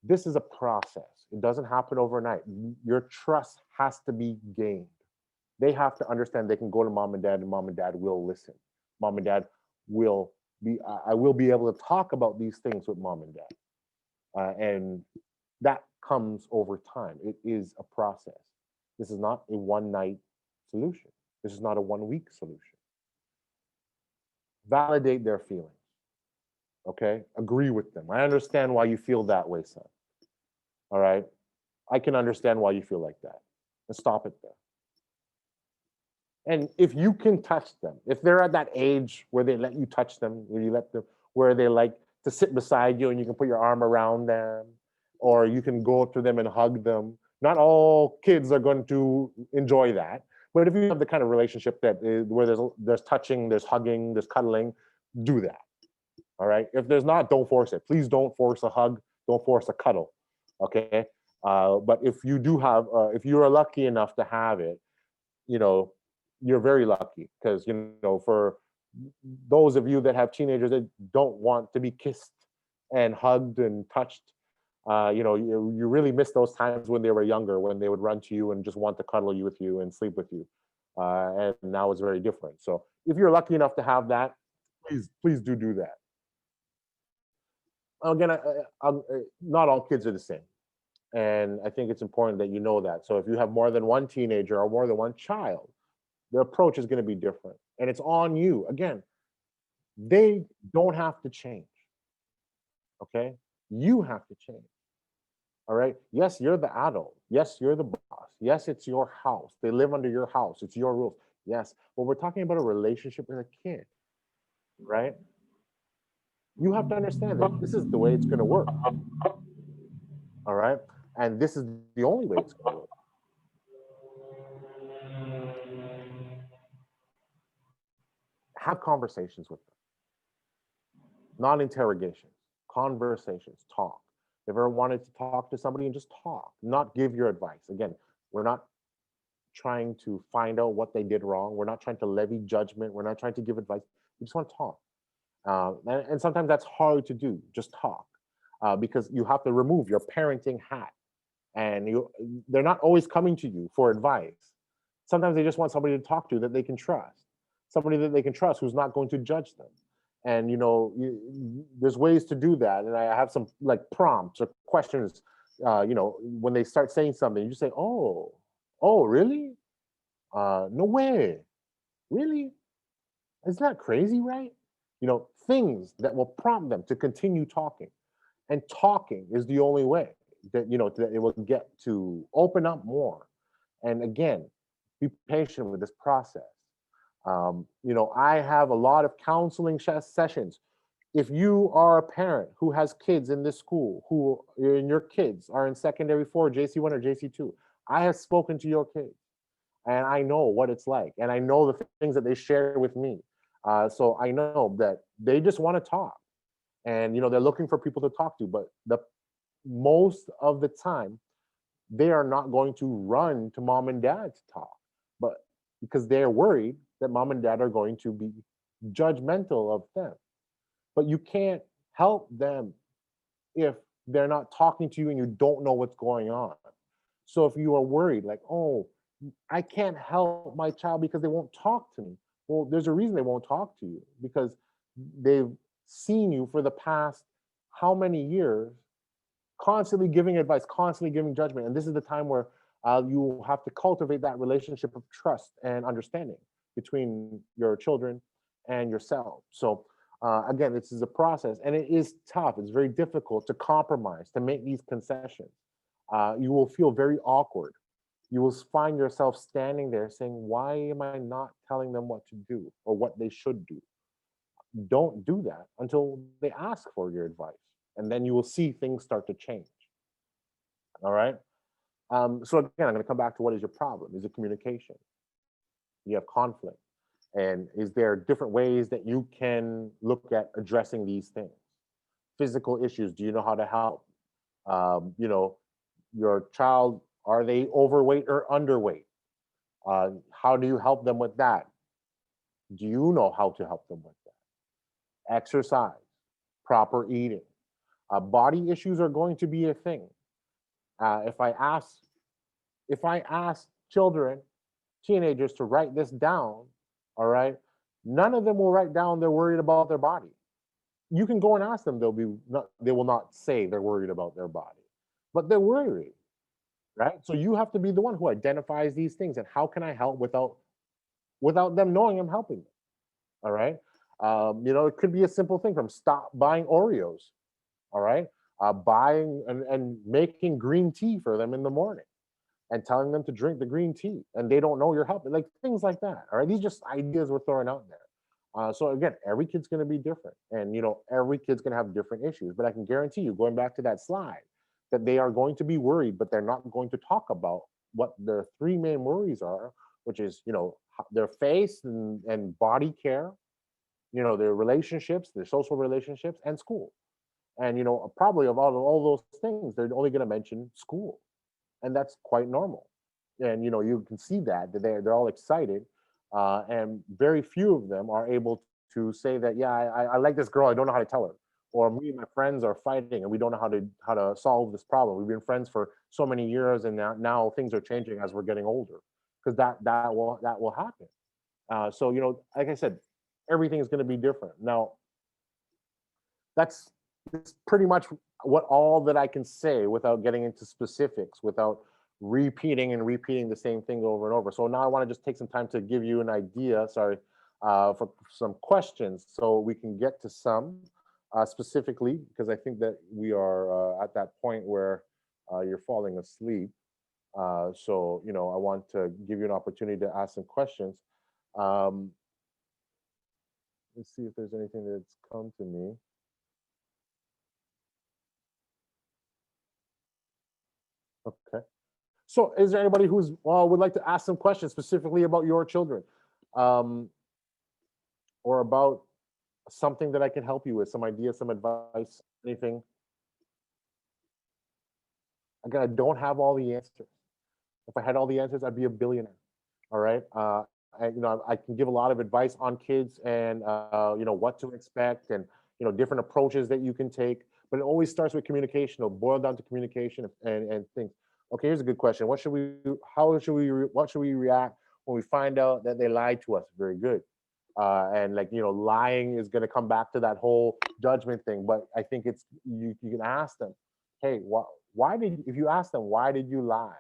This is a process. It doesn't happen overnight. Your trust has to be gained. They have to understand they can go to mom and dad will listen. Mom and dad will I will be able to talk about these things with mom and dad. And that comes over time. It is a process. This is not a one-night solution. This is not a one-week solution. Validate their feelings. Okay? Agree with them. I understand why you feel that way, son. All right? I can understand why you feel like that. And stop it there. And if you can touch them, if they're at that age where they let you touch them, where they like to sit beside you and you can put your arm around them, or you can go up to them and hug them. Not all kids are going to enjoy that, but if you have the kind of relationship that where there's touching, there's hugging, there's cuddling, do that. All right. If there's not, don't force it. Please don't force a hug. Don't force a cuddle. Okay. But if you do have, if you are lucky enough to have it, you know, you're very lucky, because, you know, for those of you that have teenagers that don't want to be kissed and hugged and touched, you know, you really miss those times when they were younger, when they would run to you and just want to cuddle you with you and sleep with you. And now it's very different. So if you're lucky enough to have that, please do that. Again, not all kids are the same. And I think it's important that you know that. So if you have more than one teenager or more than one child, the approach is going to be different. And it's on you. Again, they don't have to change. Okay? You have to change. All right? Yes, you're the adult. Yes, you're the boss. Yes, it's your house. They live under your house. It's your rules. Yes. But we're talking about a relationship with a kid. right? You have to understand that this is the way it's going to work. All right. And this is the only way it's going to work. Have conversations with them, not interrogations, conversations, talk. If you ever wanted to talk to somebody and just talk, not give your advice. Again, we're not trying to find out what they did wrong. We're not trying to levy judgment. We're not trying to give advice. We just want to talk. And sometimes that's hard to do, just talk, because you have to remove your parenting hat. And they're not always coming to you for advice. Sometimes they just want somebody to talk to that they can trust, somebody that they can trust who's not going to judge them. And there's ways to do that. And I have some like prompts or questions. When they start saying something, you say, "Oh, really? No way, really? Isn't that crazy, right?" Things that will prompt them to continue talking. And talking is the only way that it will get to open up more. And again, be patient with this process. I have a lot of counseling sessions. If you are a parent who has kids in this school, and your kids are in secondary 4, JC1 or JC2, I have spoken to your kids and I know what it's like. And I know the things that they share with me. So I know that they just want to talk. And they're looking for people to talk to, but most of the time they are not going to run to mom and dad to talk, but because they're worried that mom and dad are going to be judgmental of them. But you can't help them if they're not talking to you and you don't know what's going on. So if you are worried, like, "Oh, I can't help my child because they won't talk to me," well, there's a reason they won't talk to you, because they've seen you for the past how many years constantly giving advice, constantly giving judgment. And this is the time where you have to cultivate that relationship of trust and understanding between your children and yourself. So again, this is a process, and it is tough. It's very difficult to compromise, to make these concessions. You will feel very awkward. You will find yourself standing there saying, "Why am I not telling them what to do or what they should do?" Don't do that until they ask for your advice. And then you will see things start to change. All right. So again, I'm going to come back to what is your problem? Is it communication? You have conflict. And is there different ways that you can look at addressing these things? Physical issues. Do you know how to help? Your child, are they overweight or underweight? How do you help them with that? Do you know how to help them with that? Exercise, proper eating. Body issues are going to be a thing. If I ask children, teenagers to write this down, all right, none of them will write down they're worried about their body. You can go and ask them, they will not say they're worried about their body, but they're worried, right? So you have to be the one who identifies these things and how can I help without them knowing I'm helping them, all right? It could be a simple thing from stop buying Oreos, all right? Buying and making green tea for them in the morning and telling them to drink the green tea and they don't know you're helping, like things like that. All right. These just ideas we're throwing out there. So again, every kid's going to be different and, every kid's going to have different issues, but I can guarantee you, going back to that slide, that they are going to be worried, but they're not going to talk about what their three main worries are, which is, their face and body care, their relationships, their social relationships, and school. And probably of all those things, they're only going to mention school, and that's quite normal. And you can see that they're all excited, and very few of them are able to say that, yeah, I like this girl, I don't know how to tell her, or me and my friends are fighting and we don't know how to solve this problem. We've been friends for so many years, and now things are changing as we're getting older, because that will happen. So like I said, everything is going to be different. Now, that's pretty much what all that I can say without getting into specifics, without repeating the same thing over and over. So now I want to just take some time to give you an idea, for some questions so we can get to some specifically, because I think that we are at that point where you're falling asleep. So, I want to give you an opportunity to ask some questions. Let's see if there's anything that's come to me. Okay. So is there anybody who's would like to ask some questions specifically about your children? Or about something that I can help you with, some ideas, some advice, anything? Again, I don't have all the answers. If I had all the answers, I'd be a billionaire. All right. I can give a lot of advice on kids and what to expect and different approaches that you can take. But it always starts with communication. It'll boil down to communication and things. Okay, here's a good question. What should we do? What should we react when we find out that they lied to us? Very good. And lying is going to come back to that whole judgment thing. But I think it's you can ask them, hey, if you ask them, why did you lie?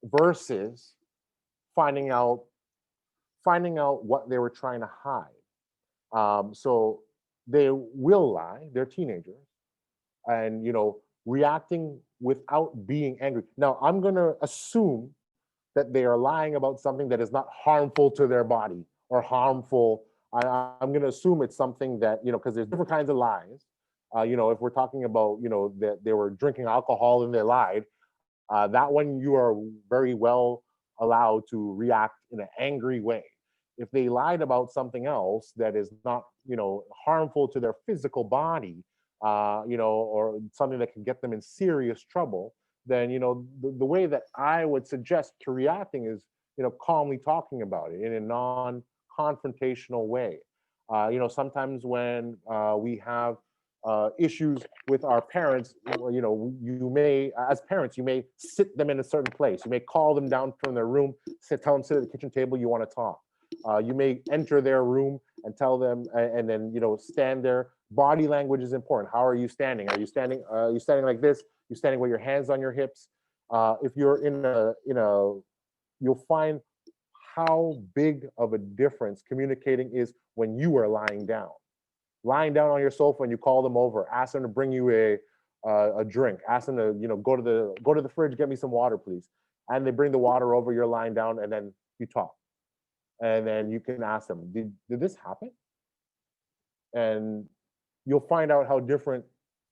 Versus finding out what they were trying to hide. So they will lie. They're teenagers, and reacting without being angry. Now, I'm going to assume that they are lying about something that is not harmful to their body or harmful. I'm going to assume it's something that because there's different kinds of lies. If we're talking about that they were drinking alcohol and they lied, that one you are very well allowed to react in an angry way. If they lied about something else that is not harmful to their physical body, or something that can get them in serious trouble, then the way that I would suggest to reacting is calmly talking about it in a non-confrontational way. Sometimes when we have issues with our parents, you may, as parents, you may sit them in a certain place. You may call them down from their room, tell them sit at the kitchen table. You want to talk. You may enter their room and tell them, and then stand there. Body language is important. How are you standing? Are you standing? You standing like this? You standing with your hands on your hips? If you're in a, you'll find how big of a difference communicating is when you are lying down. Lying down on your sofa and you call them over, ask them to bring you a drink, ask them to go to the fridge, get me some water, please. And they bring the water over, you're lying down, and then you talk. And then you can ask them, did this happen? And you'll find out how different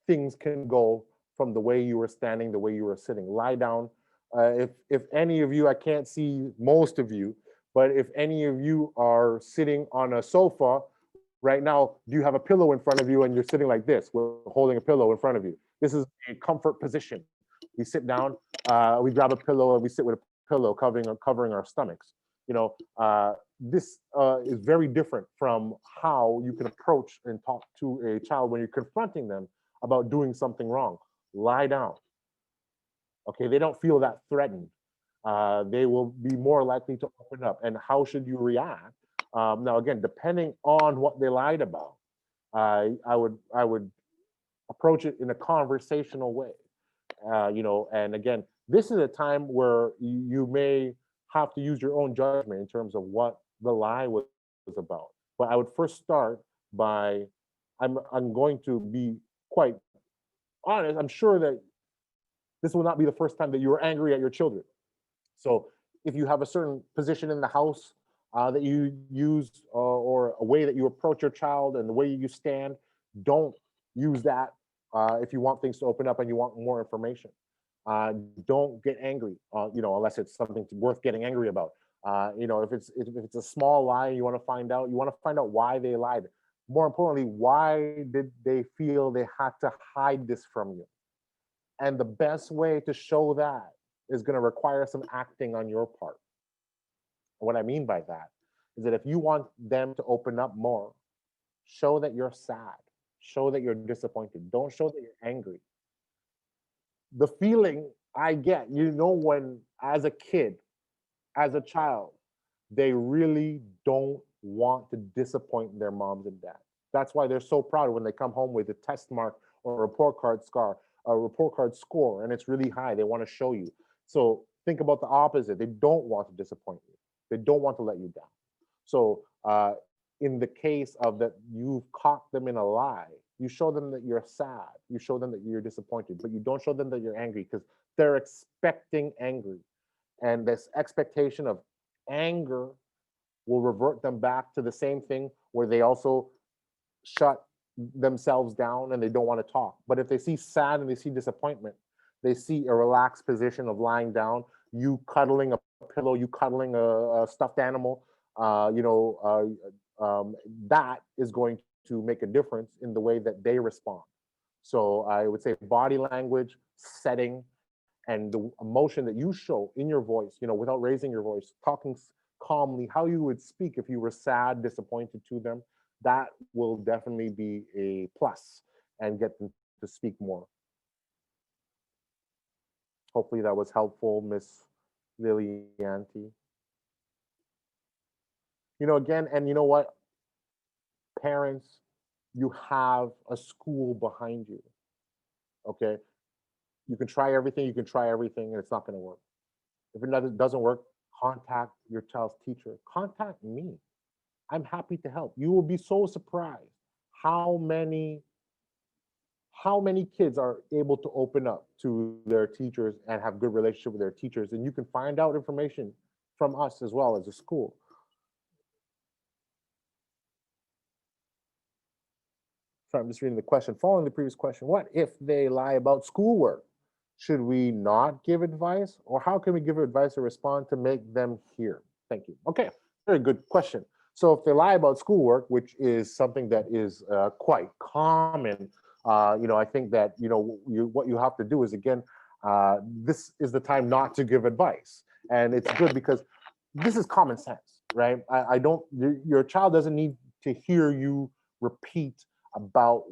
things can go from the way you were standing, the way you were sitting. Lie down. If any of you, I can't see most of you, but if any of you are sitting on a sofa right now, do you have a pillow in front of you and you're sitting like this, holding a pillow in front of you? This is a comfort position. We sit down, we grab a pillow, and we sit with a pillow covering our stomachs. This is very different from how you can approach and talk to a child when you're confronting them about doing something wrong. Lie down. Okay, they don't feel that threatened. They will be more likely to open up. And how should you react? Now, again, depending on what they lied about, I would approach it in a conversational way. And again, this is a time where you may have to use your own judgment in terms of what the lie was about. But I would first start by, I'm going to be quite honest. I'm sure that this will not be the first time that you are angry at your children. So if you have a certain position in the house that you use, or a way that you approach your child and the way you stand, don't use that if you want things to open up and you want more information. Don't get angry, unless it's something worth getting angry about. If it's a small lie and you want to find out why they lied. More importantly, why did they feel they had to hide this from you? And the best way to show that is going to require some acting on your part. What I mean by that is that if you want them to open up more, show that you're sad, show that you're disappointed, don't show that you're angry. The feeling I get, when as a kid, as a child, they really don't want to disappoint their moms and dads. That's why they're so proud when they come home with a test mark or a report card score, and it's really high. They want to show you. So think about the opposite. They don't want to disappoint you. They don't want to let you down. So in the case of that you've caught them in a lie, you show them that you're sad, you show them that you're disappointed, but you don't show them that you're angry, because they're expecting angry. And this expectation of anger will revert them back to the same thing where they also shut themselves down and they don't want to talk. But if they see sad and they see disappointment, they see a relaxed position of lying down, you cuddling a pillow, you cuddling a stuffed animal, that is going to make a difference in the way that they respond. So I would say body language, setting, and the emotion that you show in your voice, without raising your voice, talking calmly, how you would speak if you were sad, disappointed to them, that will definitely be a plus and get them to speak more. Hopefully that was helpful, Miss Lilianti. Again, and you know what? Parents, you have a school behind you, okay? You can try everything, and it's not gonna work. If it doesn't work, contact your child's teacher. Contact me. I'm happy to help. You will be so surprised how many kids are able to open up to their teachers and have good relationship with their teachers. And you can find out information from us as well as a school. So I'm just reading the question. Following the previous question, what if they lie about schoolwork? Should we not give advice? Or how can we give advice or respond to make them hear? Thank you. Okay, very good question. So if they lie about schoolwork, which is something that is quite common, I think that, what you have to do is, again, this is the time not to give advice. And it's good because this is common sense, right? Your child doesn't need to hear you repeat about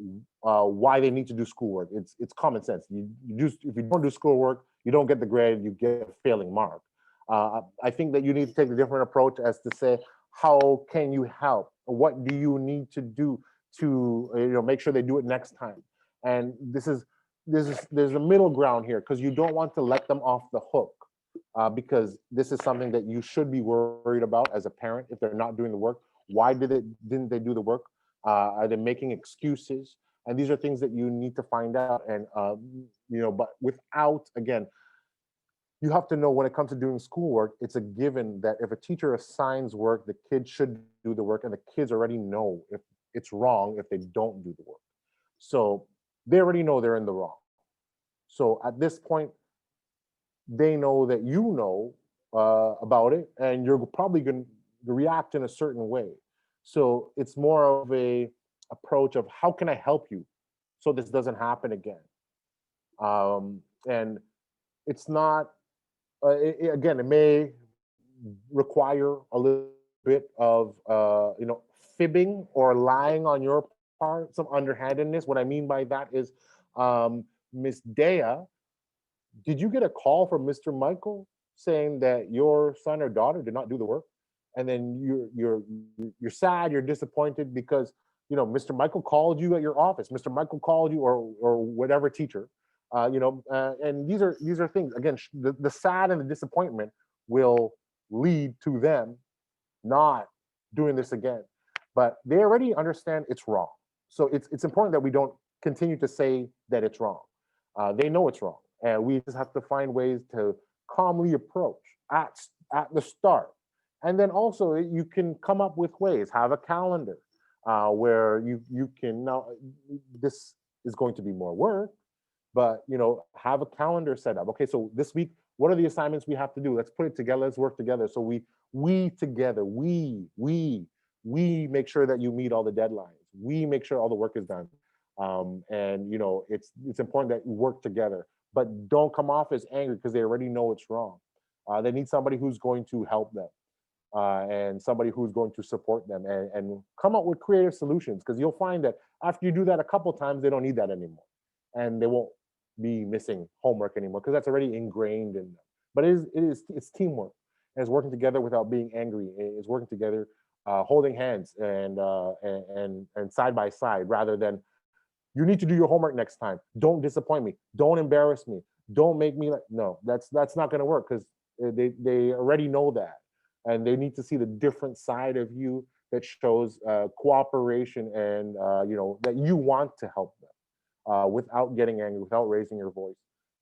why they need to do schoolwork. It's common sense. If you don't do schoolwork, you don't get the grade, you get a failing mark. I think that you need to take a different approach as to say, how can you help? What do you need to do to make sure they do it next time? And there's a middle ground here, because you don't want to let them off the hook, because this is something that you should be worried about as a parent. If they're not doing the work, why didn't they do the work? Are they making excuses? And these are things that you need to find out. And but without, again, you have to know, when it comes to doing schoolwork, it's a given that if a teacher assigns work, the kids should do the work, and the kids already know if it's wrong if they don't do the work. So they already know they're in the wrong. So at this point, they know that you know about it, and you're probably going to react in a certain way. So it's more of a approach of, how can I help you so this doesn't happen again? And it's not, again, it may require a little bit of, fibbing or lying on your part, some underhandedness. What I mean by that is, Miss Dea, did you get a call from Mr. Michael saying that your son or daughter did not do the work? And then you're sad, you're disappointed because Mr. Michael called you at your office. Mr. Michael called you, or whatever teacher, and these are things. Again, the sad and the disappointment will lead to them not doing this again. But they already understand it's wrong. So it's important that we don't continue to say that it's wrong. They know it's wrong, and we just have to find ways to calmly approach at the start. And then also you can come up with ways, have a calendar where you can, now this is going to be more work, but have a calendar set up. Okay, so this week, what are the assignments we have to do? Let's put it together, let's work together. So we together, we make sure that you meet all the deadlines. We make sure all the work is done. And it's important that you work together, but don't come off as angry because they already know it's wrong. They need somebody who's going to help them. And somebody who's going to support them and come up with creative solutions, because you'll find that after you do that a couple times, they don't need that anymore, and they won't be missing homework anymore because that's already ingrained in them. But it's teamwork, and it's working together without being angry. It's working together, holding hands and side by side, rather than, you need to do your homework next time. Don't disappoint me. Don't embarrass me. Don't make me like, no, that's not going to work, because they already know that. And they need to see the different side of you that shows cooperation and that you want to help them without getting angry, without raising your voice,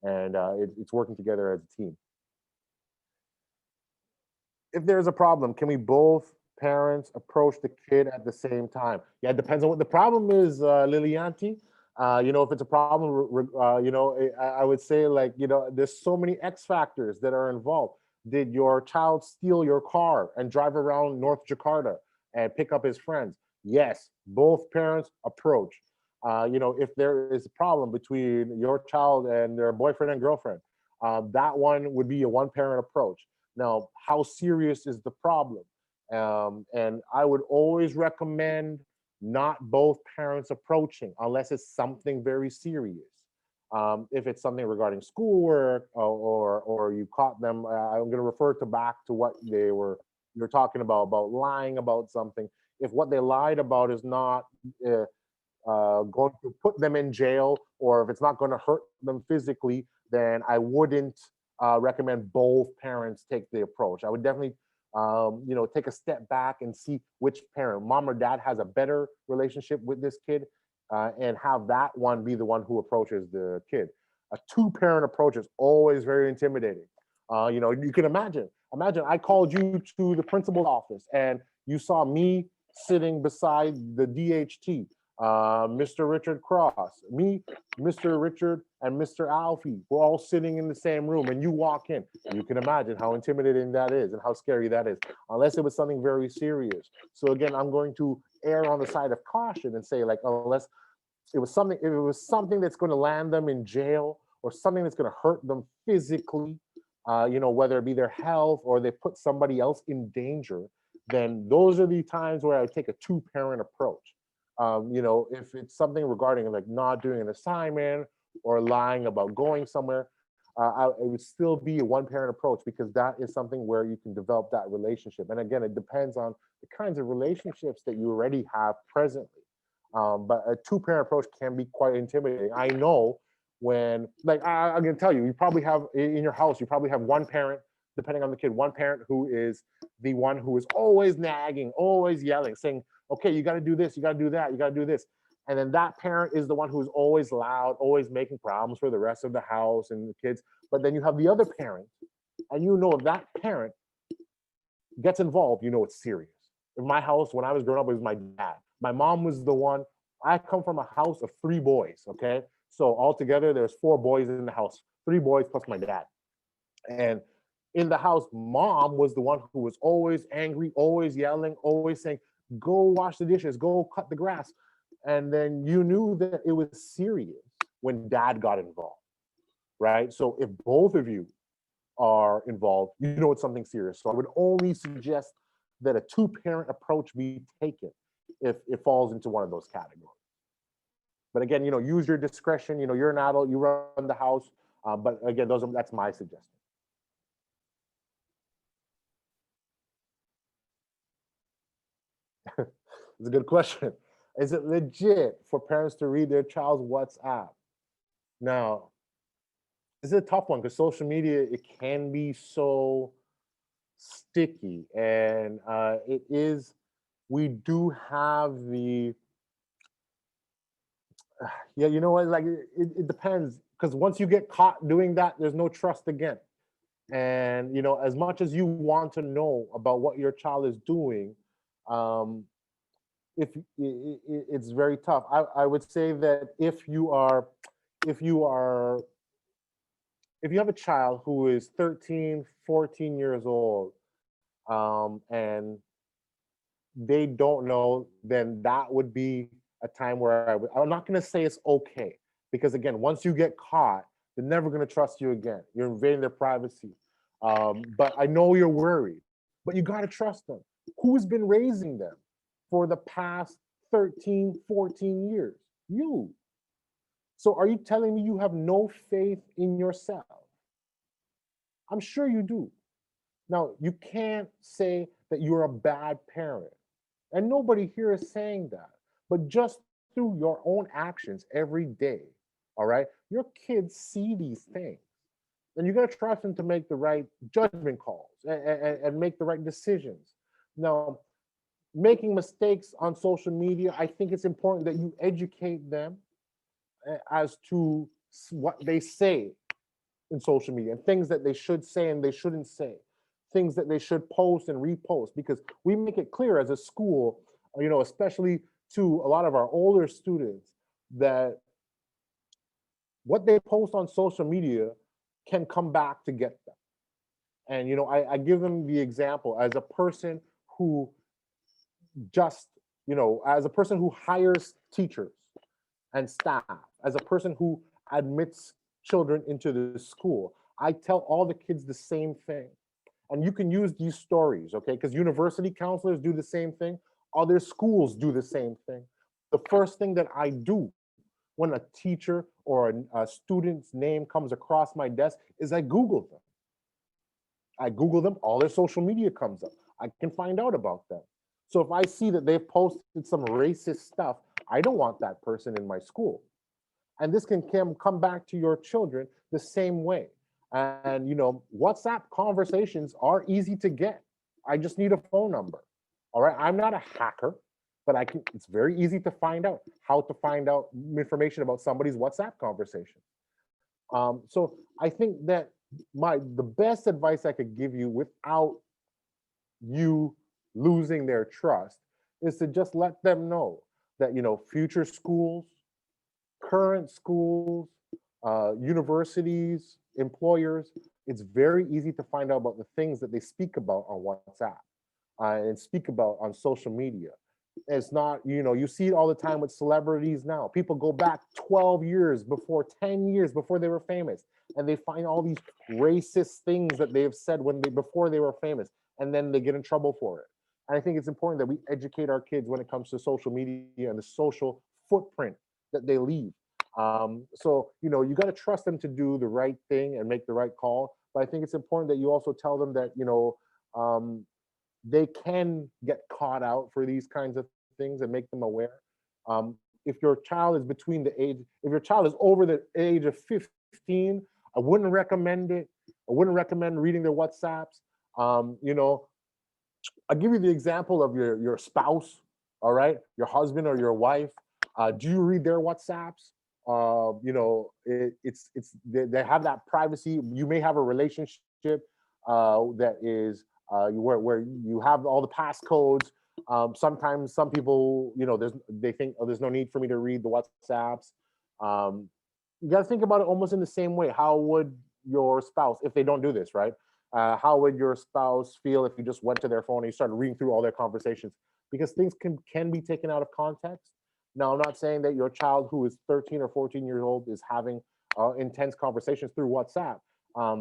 and it's working together as a team. If there's a problem, can we both parents approach the kid at the same time. Yeah, it depends on what the problem is, Lilianti. If it's a problem, I would say like, there's so many X factors that are involved. Did your child steal your car and drive around North Jakarta and pick up his friends? Yes, both parents approach. If there is a problem between your child and their boyfriend and girlfriend, that one would be a one parent approach. Now, how serious is the problem? And I would always recommend not both parents approaching unless it's something very serious. If it's something regarding schoolwork or you caught them, I'm going to refer back to what you're talking about lying about something. If what they lied about is not going to put them in jail, or if it's not going to hurt them physically, then I wouldn't recommend both parents take the approach. I would definitely take a step back and see which parent, mom or dad, has a better relationship with this kid, and have that one be the one who approaches the kid. A two-parent approach is always very intimidating. You can imagine I called you to the principal's office and you saw me sitting beside the DHT, Mr. Richard Cross, me, Mr. Richard, and Mr. Alfie. We're all sitting in the same room, and you walk in. You can imagine how intimidating that is and how scary that is, unless it was something very serious. So again, I'm going to err on the side of caution and say, like, unless it was something that's going to land them in jail or something that's going to hurt them physically, whether it be their health or they put somebody else in danger, then those are the times where I would take a two-parent approach. If it's something regarding like not doing an assignment or lying about going somewhere, it would still be a one-parent approach, because that is something where you can develop that relationship. And again, it depends on the kinds of relationships that you already have presently. But a two-parent approach can be quite intimidating. I know when, like, I'm going to tell you, you probably have in your house, you probably have one parent, depending on the kid, one parent who is the one who is always nagging, always yelling, saying, okay, you got to do this, you got to do that, you got to do this. And then that parent is the one who's always loud, always making problems for the rest of the house and the kids. But then you have the other parent, and if that parent gets involved, it's serious. In my house, when I was growing up, it was my dad. My mom was the one. I come from a house of 3 boys, okay? So altogether, there's 4 boys in the house, 3 boys plus my dad. And in the house, mom was the one who was always angry, always yelling, always saying, go wash the dishes, go cut the grass. And then you knew that it was serious when dad got involved, right? So if both of you are involved, it's something serious. So I would only suggest that a two-parent approach be taken if it falls into one of those categories. But again, use your discretion. You're an adult, you run the house. But again, that's my suggestion. It's a good question. Is it legit for parents to read their child's WhatsApp? Now, this is a tough one because social media, it can be so sticky, and we do have the, yeah, you know what, like it depends, because once you get caught doing that, there's no trust again. And as much as you want to know about what your child is doing, it's very tough. I would say that if you have a child who is 13, 14 years old, and they don't know, then that would be a time where I'm not going to say it's okay, because again, once you get caught, they're never going to trust you again. You're invading their privacy. But I know you're worried, but you got to trust them. Who's been raising them for the past 13, 14 years? You. So are you telling me you have no faith in yourself? I'm sure you do. Now, you can't say that you're a bad parent. And nobody here is saying that. But just through your own actions every day, all right, your kids see these things. And you got to trust them to make the right judgment calls and make the right decisions. Now, making mistakes on social media, I think it's important that you educate them as to what they say in social media and things that they should say and they shouldn't say. things that they should post and repost, because we make it clear as a school, especially to a lot of our older students, that what they post on social media can come back to get them. And I give them the example as a person who as a person who hires teachers and staff, as a person who admits children into the school, I tell all the kids the same thing. And you can use these stories, okay? Because university counselors do the same thing. Other schools do the same thing. The first thing that I do when a teacher or a student's name comes across my desk is I Google them. I Google them, all their social media comes up. I can find out about them. So if I see that they've posted some racist stuff, I don't want that person in my school. And this can come back to your children the same way. And WhatsApp conversations are easy to get. I just need a phone number. All right. I'm not a hacker, but it's very easy to find out how to find out information about somebody's WhatsApp conversation. So I think that the best advice I could give you without you losing their trust is to just let them know that future schools, current schools, universities, employers, it's very easy to find out about the things that they speak about on WhatsApp and speak about on social media. It's not, you see it all the time with celebrities now. People go back 12 years before, 10 years before they were famous, and they find all these racist things that they have said before they were famous, and then they get in trouble for it. And I think it's important that we educate our kids when it comes to social media and the social footprint that they leave. So, you got to trust them to do the right thing and make the right call. But I think it's important that you also tell them that, they can get caught out for these kinds of things and make them aware. If your child is if your child is over the age of 15, I wouldn't recommend it. I wouldn't recommend reading their WhatsApps. I'll give you the example of your spouse, all right, your husband or your wife. Do you read their WhatsApps? They have that privacy. You may have a relationship that is where you have all the passcodes. Sometimes some people, they think, oh, there's no need for me to read the WhatsApps. You got to think about it almost in the same way. How would your spouse, if they don't do this, right? How would your spouse feel if you just went to their phone and you started reading through all their conversations? Because things can be taken out of context. Now, I'm not saying that your child who is 13 or 14 years old is having intense conversations through WhatsApp,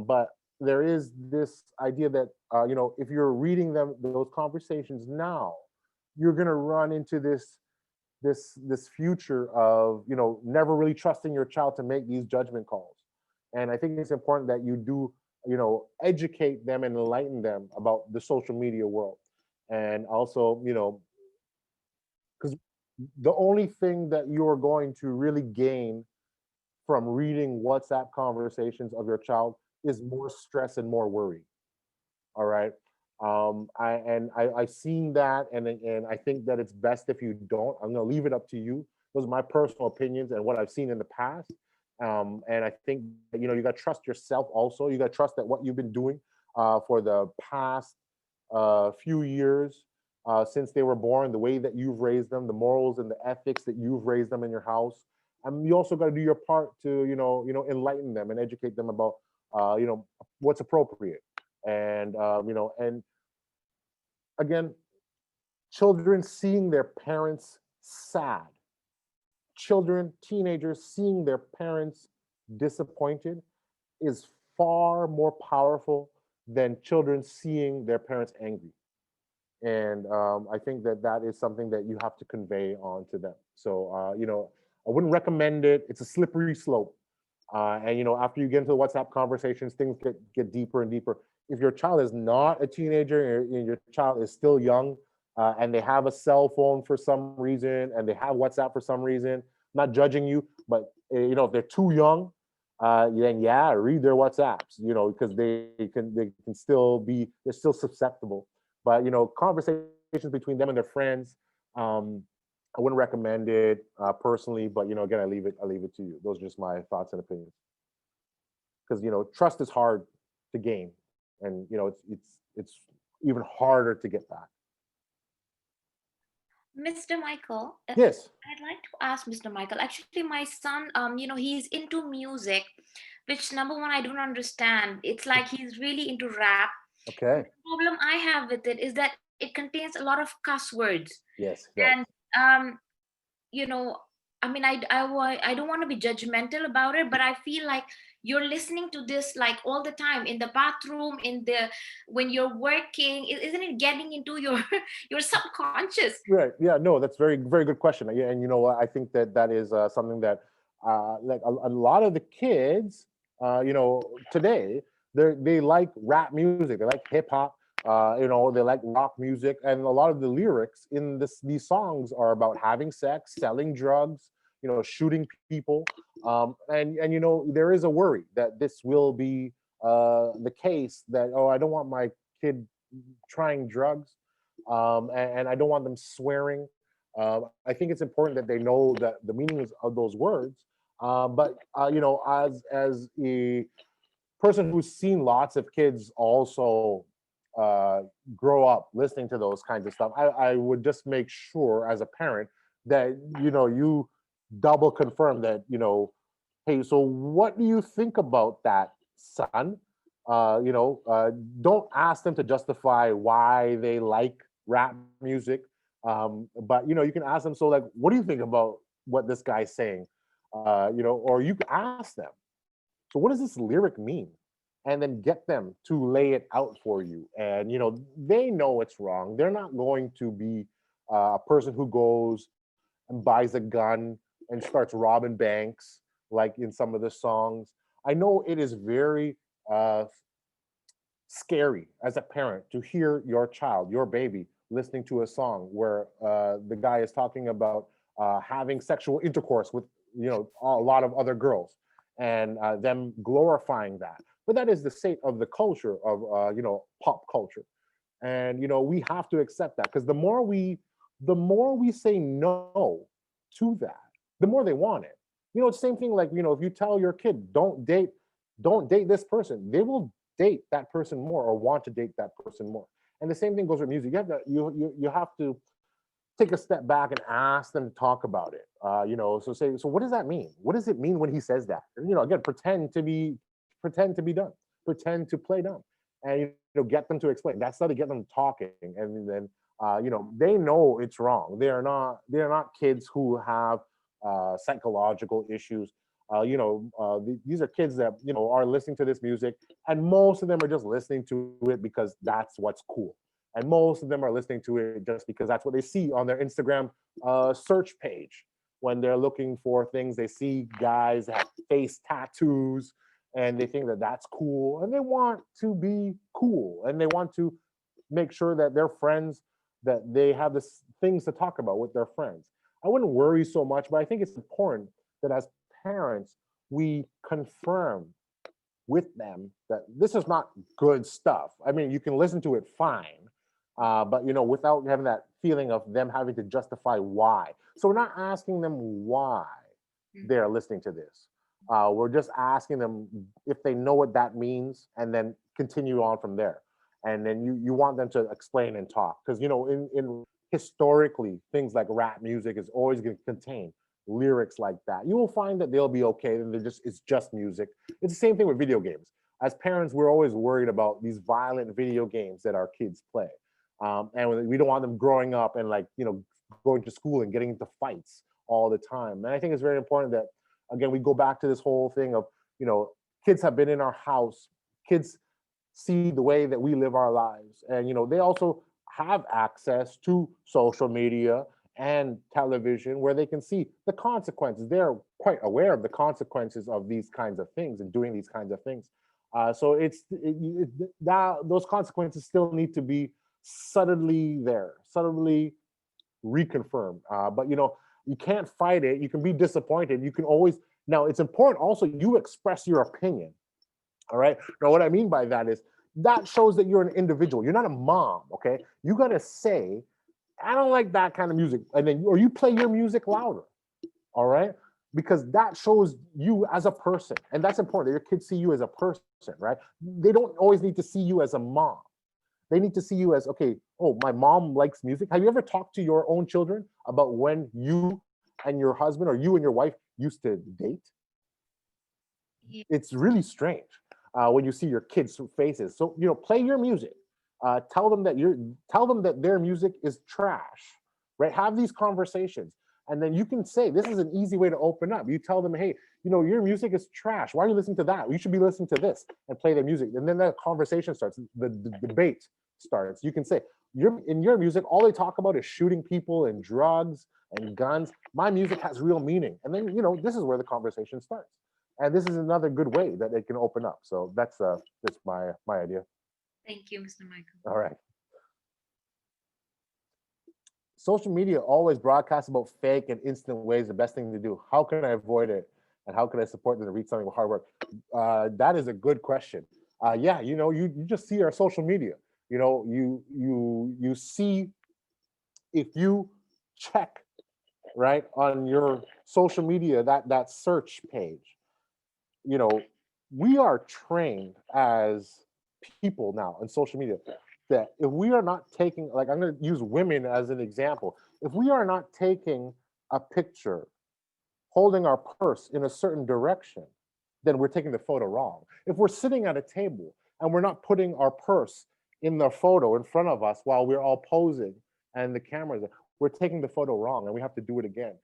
but there is this idea that if you're reading those conversations now, you're going to run into this future of never really trusting your child to make these judgment calls. And I think it's important that you do educate them and enlighten them about the social media world. And also, because the only thing that you are going to really gain from reading WhatsApp conversations of your child is more stress and more worry. All right. I've seen that, and I think that it's best if you don't. I'm going to leave it up to you. Those are my personal opinions and what I've seen in the past. And I think that, you got to trust yourself also. You got to trust that what you've been doing for the past few years since they were born, the way that you've raised them, the morals and the ethics that you've raised them in your house. And you also got to do your part to, enlighten them and educate them about, what's appropriate. And, and again, children seeing their parents sad, children, teenagers seeing their parents disappointed is far more powerful than children seeing their parents angry. And I think that is something that you have to convey on to them. So, I wouldn't recommend it. It's a slippery slope. And, after you get into the WhatsApp conversations, things get deeper and deeper. If your child is not a teenager and your child is still young and they have a cell phone for some reason and they have WhatsApp for some reason, I'm not judging you, but, if they're too young, then yeah, read their WhatsApps, because they're still susceptible. But conversations between them and their friends, I wouldn't recommend it personally. But again, I leave it to you. Those are just my thoughts and opinions. Because trust is hard to gain, and it's even harder to get back. Mr. Michael, Yes. I'd like to ask Mr. Michael. Actually, my son, he's into music, which number one, I don't understand. It's like he's really into rap. Okay. The problem I have with it is that it contains a lot of cuss words. Yes. And, you know, I mean, I don't want to be judgmental about it, but I feel like you're listening to this like all the time in the bathroom, when you're working. Isn't it getting into your your subconscious? Right. Yeah. No, that's very, very good question. Yeah, and you know what? I think that is something that like a lot of the kids, today they like rap music. They like hip hop. They like rock music, and a lot of the lyrics in these songs are about having sex, selling drugs, shooting people, and there is a worry that this will be the case. That I don't want my kid trying drugs. And I don't want them swearing. I think it's important that they know that the meanings of those words. But as a person who's seen lots of kids also grow up listening to those kinds of stuff, I would just make sure as a parent that you double confirm that hey, so what do you think about that, son? Don't ask them to justify why they like rap music, but you can ask them, so like, what do you think about what this guy's saying? Or you can ask them, so what does this lyric mean? And then get them to lay it out for you. And they know it's wrong. They're not going to be a person who goes and buys a gun and starts robbing banks like in some of the songs. I know it is very scary as a parent to hear your child, your baby, listening to a song where the guy is talking about having sexual intercourse with a lot of other girls, and them glorifying that. But that is the state of the culture of pop culture, and we have to accept that, because the more we say no to that, the more they want it. It's the same thing, like if you tell your kid don't date this person, they will date that person more or want to date that person more. And the same thing goes with music. You have to take a step back and ask them to talk about it. So what does that mean? What does it mean when he says that? And, again, pretend to be dumb, pretend to play dumb, and get them to explain. That's how to get them talking, and then they know it's wrong. They're not kids who have psychological issues. These are kids that are listening to this music, and most of them are just listening to it because that's what's cool, and most of them are listening to it just because that's what they see on their Instagram search page when they're looking for things. They see guys that have face tattoos, and they think that that's cool, and they want to be cool, and they want to make sure that their friends, that they have this things to talk about with their friends. I wouldn't worry so much, but I think it's important that as parents, we confirm with them that this is not good stuff. I mean, you can listen to it fine, but without having that feeling of them having to justify why. So we're not asking them why they're listening to this. We're just asking them if they know what that means, and then continue on from there. And then you want them to explain and talk, because in historically, things like rap music is always going to contain lyrics like that. You will find that they'll be okay, and it's just music. It's the same thing with video games. As parents, we're always worried about these violent video games that our kids play, and we don't want them growing up and going to school and getting into fights all the time. And I think it's very important that, again, we go back to this whole thing of kids have been in our house, kids see the way that we live our lives, and they also have access to social media and television, where they can see the consequences. They're quite aware of the consequences of these kinds of things and doing these kinds of things. So those consequences still need to be subtly reconfirmed. But you can't fight it. You can be disappointed. You can always, now it's important also you express your opinion. All right. Now, what I mean by that is that shows that you're an individual. You're not a mom. Okay. You got to say, I don't like that kind of music. And then, or you play your music louder. All right. Because that shows you as a person. And that's important. Your kids see you as a person, right? They don't always need to see you as a mom. They need to see you as, okay, oh, my mom likes music. Have you ever talked to your own children about when you and your husband or you and your wife used to date? Yeah. It's really strange when you see your kids' faces. So, play your music. Tell them that their music is trash, right? Have these conversations. And then you can say, this is an easy way to open up. You tell them, hey, your music is trash. Why are you listening to that? You should be listening to this, and play their music. And then that conversation starts, the debate starts. You can say, in your music, all they talk about is shooting people and drugs and guns. My music has real meaning. And then, this is where the conversation starts. And this is another good way that it can open up. So that's my idea. Thank you, Mr. Michael. All right. Social media always broadcasts about fake and instant ways, the best thing to do. How can I avoid it? And how can I support them to reach something with hard work? That is a good question. Yeah, you just see our social media. You see, if you check, right, on your social media, that search page, we are trained as people now in social media that if we are not taking, like, I'm going to use women as an example. If we are not taking a picture holding our purse in a certain direction, then we're taking the photo wrong. If we're sitting at a table and we're not putting our purse in the photo in front of us while we're all posing and the camera's there, we're taking the photo wrong, and we have to do it again.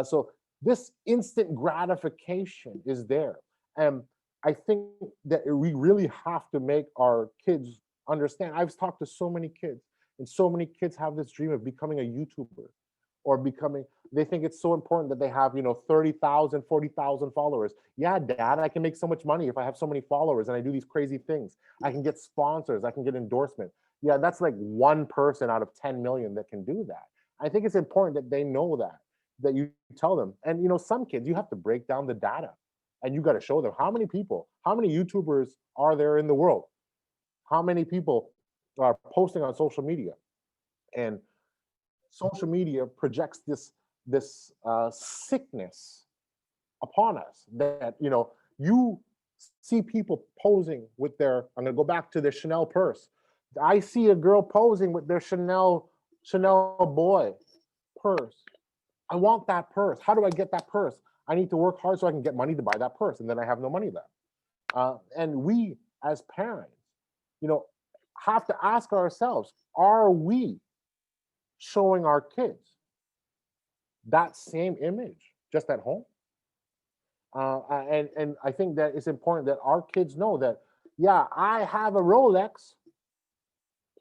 So this instant gratification is there. And I think that we really have to make our kids understand. I've talked to so many kids, and so many kids have this dream of becoming a YouTuber or they think it's so important that they have, 30,000, 40,000 followers. Yeah, Dad, I can make so much money if I have so many followers and I do these crazy things. I can get sponsors, I can get endorsement. Yeah, that's like one person out of 10 million that can do that. I think it's important that they know that you tell them. And some kids, you have to break down the data, and you got to show them how many YouTubers are there in the world? How many people are posting on social media? And social media projects this sickness upon us that you see people posing with their, I'm going to go back to the Chanel purse. I see a girl posing with their Chanel boy purse. I want that purse. How do I get that purse? I need to work hard so I can get money to buy that purse, and then I have no money left. And we as parents, have to ask ourselves, are we showing our kids that same image just at home? And I think that it's important that our kids know that, yeah, I have a Rolex,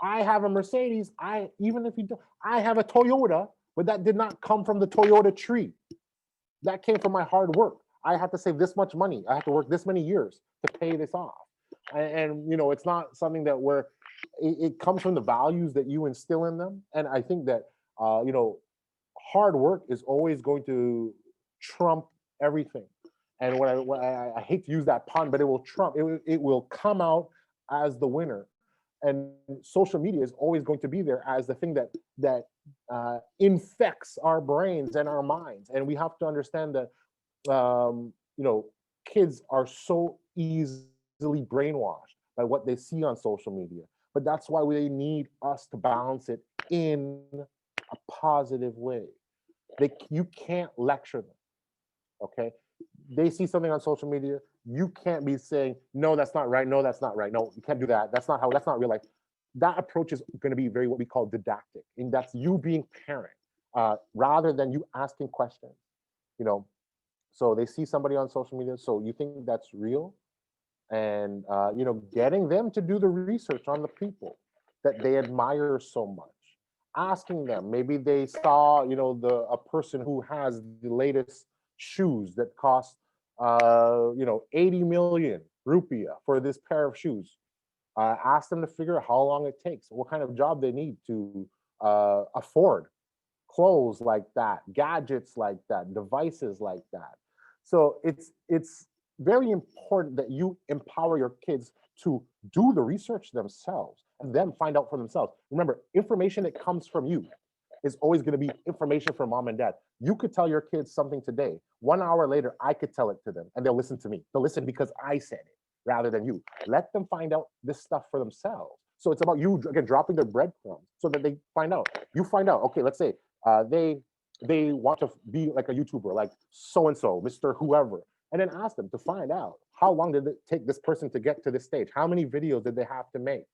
I have a Mercedes, even if you don't, I have a Toyota, but that did not come from the Toyota tree. That came from my hard work. I had to save this much money. I had to work this many years to pay this off. And it's not something that it comes from the values that you instill in them. And I think that, hard work is always going to trump everything. And what I hate to use that pun, but it will trump, it will come out as the winner. And social media is always going to be there as the thing that infects our brains and our minds. And we have to understand that, kids are so easily brainwashed by what they see on social media. But that's why they need us to balance it in a positive way. You can't lecture them, okay? They see something on social media, you can't be saying, no, that's not right, no, that's not right, no, you can't do that, that's not real life. That approach is going to be very what we call didactic, and that's you being parent, rather than you asking questions, So they see somebody on social media, so you think that's real? And getting them to do the research on the people that they admire so much. Asking them, maybe they saw, a person who has the latest shoes that cost 80 million rupiah for this pair of shoes. Ask them to figure out how long it takes, what kind of job they need to afford clothes like that, gadgets like that, devices like that. So it's very important that you empower your kids to do the research themselves and then find out for themselves. Remember, information that comes from you is always going to be information from mom and dad. You could tell your kids something today. 1 hour later, I could tell it to them, and they'll listen to me. They'll listen because I said it rather than you. Let them find out this stuff for themselves. So it's about you, again, dropping the breadcrumbs so that they find out. You find out, okay, let's say they want to be like a YouTuber, like so-and-so, Mr. Whoever, and then ask them to find out how long did it take this person to get to this stage? How many videos did they have to make?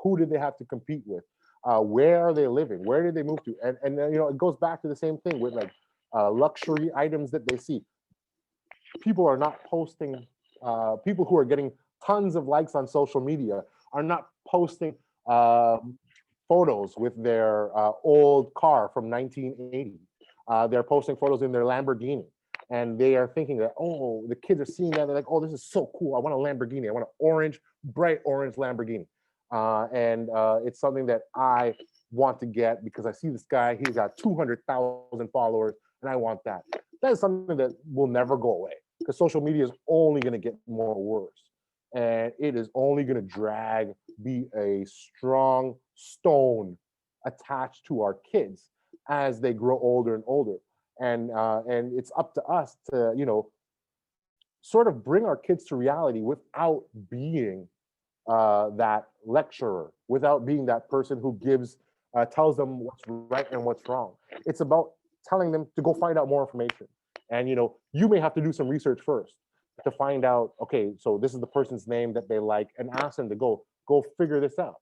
Who did they have to compete with? Where are they living? Where did they move to? And you know, it goes back to the same thing with like luxury items that they see. People are not posting, people who are getting tons of likes on social media are not posting photos with their old car from 1980. They're posting photos in their Lamborghini. And they are thinking that, oh, the kids are seeing that. They're like, oh, this is so cool. I want a Lamborghini. I want an orange, bright orange Lamborghini. And it's something that I want to get because I see this guy, he's got 200,000 followers, and I want that. That is something that will never go away because social media is only going to get more worse. And it is only going to be a strong stone attached to our kids as they grow older and older. And it's up to us to, you know, sort of bring our kids to reality without being that lecturer, without being that person who tells them what's right and what's wrong. It's about telling them to go find out more information. And, you know, you may have to do some research first to find out, okay, so this is the person's name that they like, and ask them to go figure this out.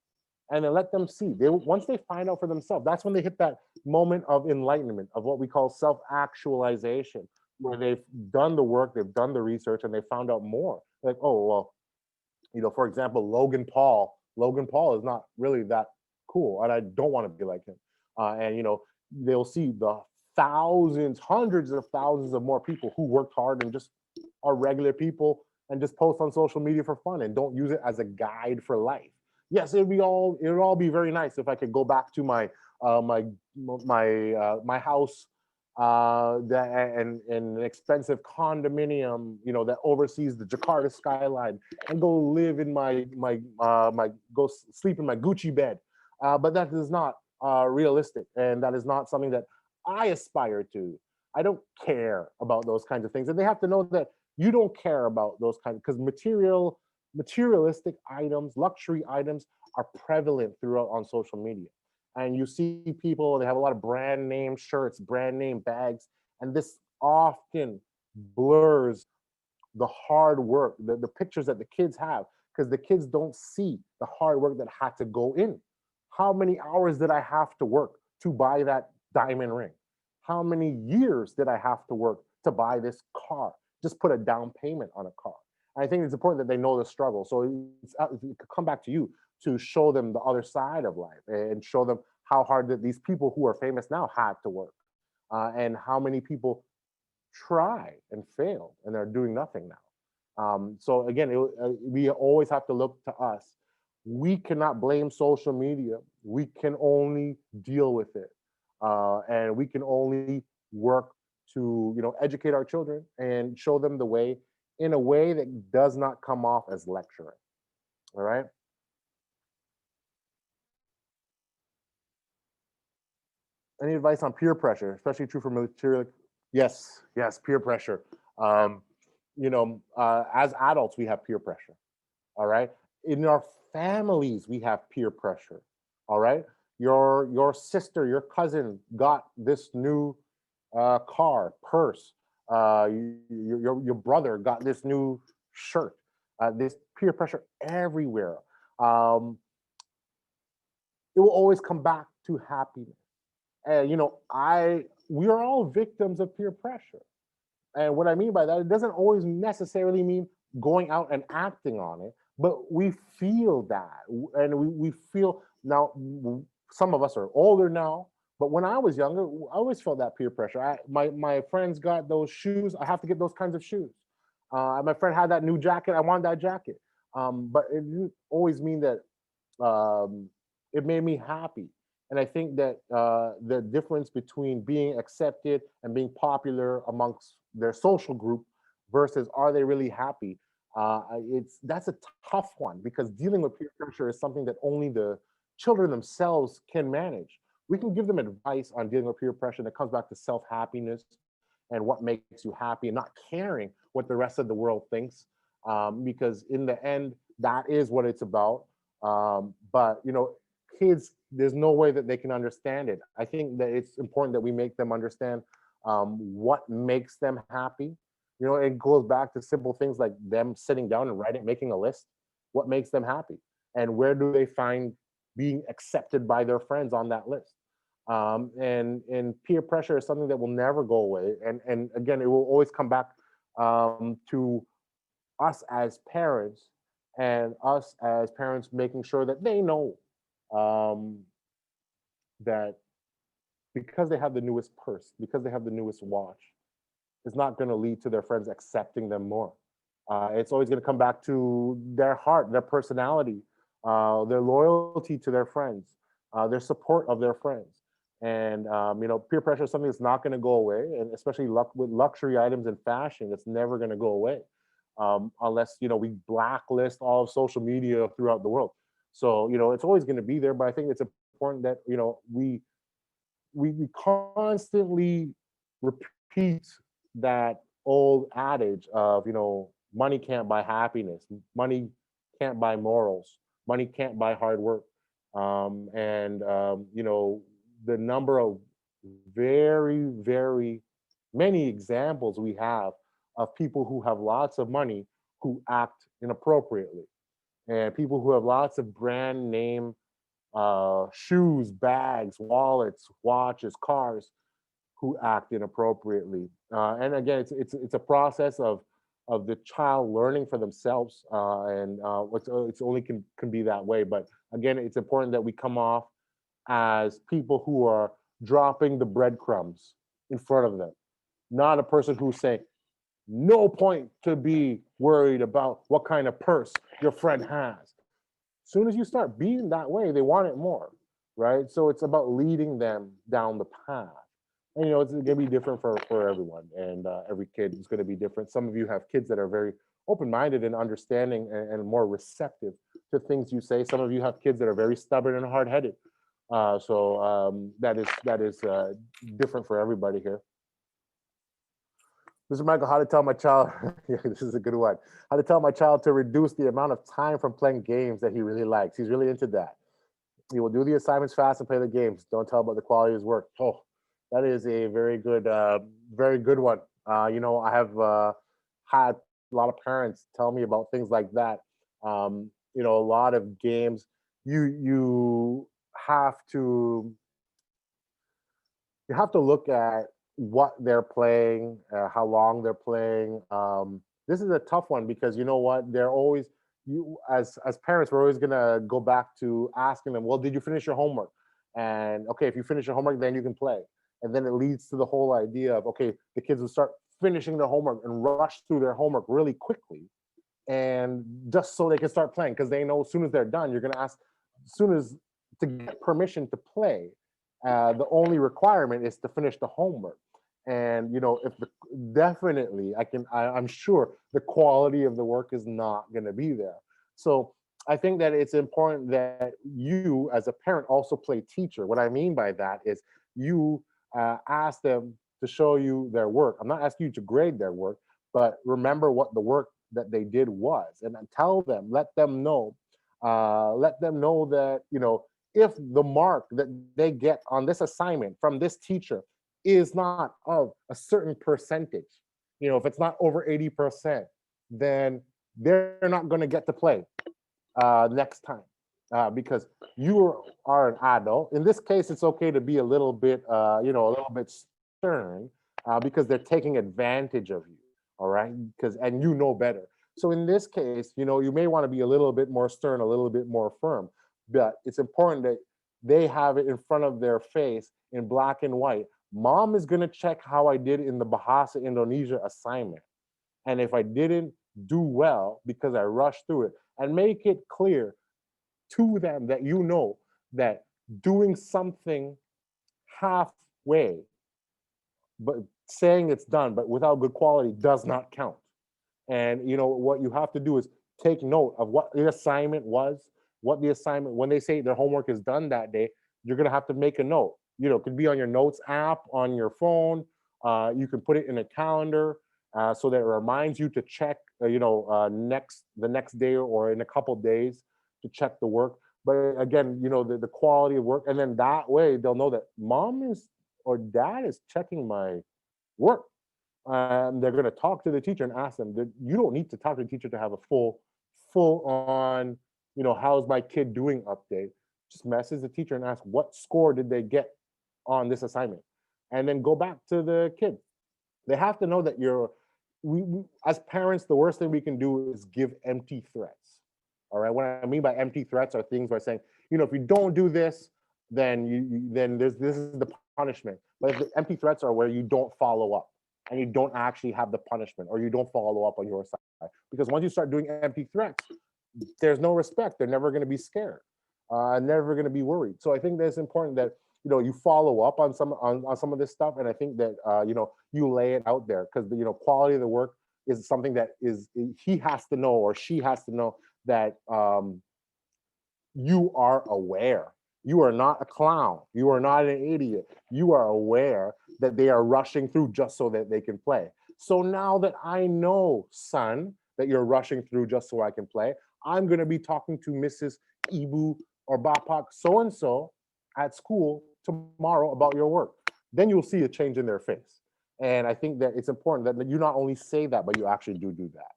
And then let them see. Once they find out for themselves, that's when they hit that moment of enlightenment, of what we call self-actualization, where they've done the work, they've done the research, and they found out more. Like, oh, well, you know, for example, Logan Paul is not really that cool, and I don't want to be like him. And, you know, they'll see the thousands, hundreds of thousands of more people who worked hard and just are regular people and just post on social media for fun and don't use it as a guide for life. Yes, it would all be very nice if I could go back to my house and an expensive condominium, you know, that oversees the Jakarta skyline, and go live in go sleep in my Gucci bed. But that is not realistic, and that is not something that I aspire to. I don't care about those kinds of things, and they have to know that you don't care about those kinds, because materialistic items, luxury items are prevalent throughout on social media. And you see people, they have a lot of brand name shirts, brand name bags, and this often blurs the hard work, the pictures that the kids have, because the kids don't see the hard work that had to go in. How many hours did I have to work to buy that diamond ring? How many years did I have to work to buy this car? Just put a down payment on a car. I think it's important that they know the struggle. So it could come back to you to show them the other side of life and show them how hard that these people who are famous now had to work, and how many people try and fail and they're doing nothing now. So again, we always have to look to us. We cannot blame social media. We can only deal with it, and we can only work to, you know, educate our children and show them the way in a way that does not come off as lecturing. All right. Any advice on peer pressure, especially true for material? Yes, peer pressure. You know, as adults, we have peer pressure. All right. In our families, we have peer pressure. All right. Your sister, your cousin got this new car, purse. Your brother got this new shirt. This peer pressure everywhere. It will always come back to happiness. And you know, we are all victims of peer pressure. And what I mean by that, it doesn't always necessarily mean going out and acting on it, but we feel that. And we feel now, some of us are older now, but when I was younger, I always felt that peer pressure. My friends got those shoes, I have to get those kinds of shoes. My friend had that new jacket, I want that jacket. But it didn't always mean that it made me happy. And I think that the difference between being accepted and being popular amongst their social group versus are they really happy, that's a tough one, because dealing with peer pressure is something that only the children themselves can manage. We can give them advice on dealing with peer pressure that comes back to self-happiness and what makes you happy, and not caring what the rest of the world thinks, because in the end, that is what it's about. But kids, there's no way that they can understand it. I think that it's important that we make them understand what makes them happy. It goes back to simple things like them sitting down and writing, making a list. What makes them happy, and where do they find being accepted by their friends on that list? And peer pressure is something that will never go away. And again, it will always come back to us as parents, and us as parents making sure that they know um, that because they have the newest purse, because they have the newest watch, it's not going to lead to their friends accepting them more. It's always going to come back to their heart, their personality, their loyalty to their friends, their support of their friends. And peer pressure is something that's not going to go away, and especially with luxury items and fashion, it's never going to go away unless we blacklist all of social media throughout the world. So it's always going to be there, but I think it's important that we constantly repeat that old adage of money can't buy happiness, money can't buy morals, money can't buy hard work. And the number of very, very many examples we have of people who have lots of money who act inappropriately, and people who have lots of brand name shoes, bags, wallets, watches, cars, who act inappropriately. And again, it's a process of the child learning for themselves, and it's only can be that way. But again, it's important that we come off as people who are dropping the breadcrumbs in front of them, not a person who's saying, no point to be worried about what kind of purse your friend has. As soon as you start being that way, they want it more, right? So it's about leading them down the path. And it's going to be different for everyone, and every kid is going to be different. Some of you have kids that are very open-minded and understanding, and more receptive to things you say. Some of you have kids that are very stubborn and hard-headed. So that is different for everybody here. Mr. Michael, how to tell my child, yeah, this is a good one. How to tell my child to reduce the amount of time from playing games that he really likes. He's really into that. He will do the assignments fast and play the games. Don't tell about the quality of his work. Oh, that is a very good one. I have had a lot of parents tell me about things like that. A lot of games, you have to look at what they're playing, how long they're playing. This is a tough one because you know what? They're always, as parents, we're always gonna go back to asking them, well, did you finish your homework? And okay, if you finish your homework, then you can play. And then it leads to the whole idea of, okay, the kids will start finishing their homework and rush through their homework really quickly, and just so they can start playing, because they know as soon as they're done, you're gonna ask, as soon as to get permission to play, the only requirement is to finish the homework. And if definitely I'm sure the quality of the work is not going to be there. So I think that it's important that you as a parent also play teacher. What I mean by that is you ask them to show you their work. I'm not asking you to grade their work, but remember what the work that they did was, and tell them, let them know that if the mark that they get on this assignment from this teacher is not of a certain percentage, if it's not over 80%, then they're not going to get to play next time, because you are an adult. In this case, it's okay to be a little bit, a little bit stern, because they're taking advantage of you. All right, and you know better. So in this case, you may want to be a little bit more stern, a little bit more firm, but it's important that they have it in front of their face in black and white. Mom is going to check how I did in the Bahasa Indonesia assignment. And if I didn't do well because I rushed through it, and make it clear to them that that doing something halfway, but saying it's done, but without good quality, does not count. And what you have to do is take note of what the assignment was, when they say their homework is done that day, you're going to have to make a note. It could be on your notes app on your phone. You can put it in a calendar so that it reminds you to check, the next day or in a couple days to check the work. But again, the quality of work, and then that way they'll know that mom is or dad is checking my work. They're going to talk to the teacher and ask them. You don't need to talk to the teacher to have a full on, how's my kid doing update. Just message the teacher and ask what score did they get on this assignment, and then go back to the kid. They have to know that we as parents, the worst thing we can do is give empty threats. All right. What I mean by empty threats are things by saying, if you don't do this, then this is the punishment. But if the empty threats are where you don't follow up and you don't actually have the punishment, or you don't follow up on your side, because once you start doing empty threats, there's no respect. They're never going to be scared, never going to be worried. So I think that it's important that you follow up on some of this stuff, and I think that you lay it out there, because the quality of the work is something that he has to know, or she has to know, that you are aware. You are not a clown. You are not an idiot. You are aware that they are rushing through just so that they can play. So now that I know, son, that you're rushing through just so I can play, I'm going to be talking to Mrs. Ibu or Bapak so-and-so at school tomorrow about your work. Then you'll see a change in their face. And I think that it's important that you not only say that, but you actually do that.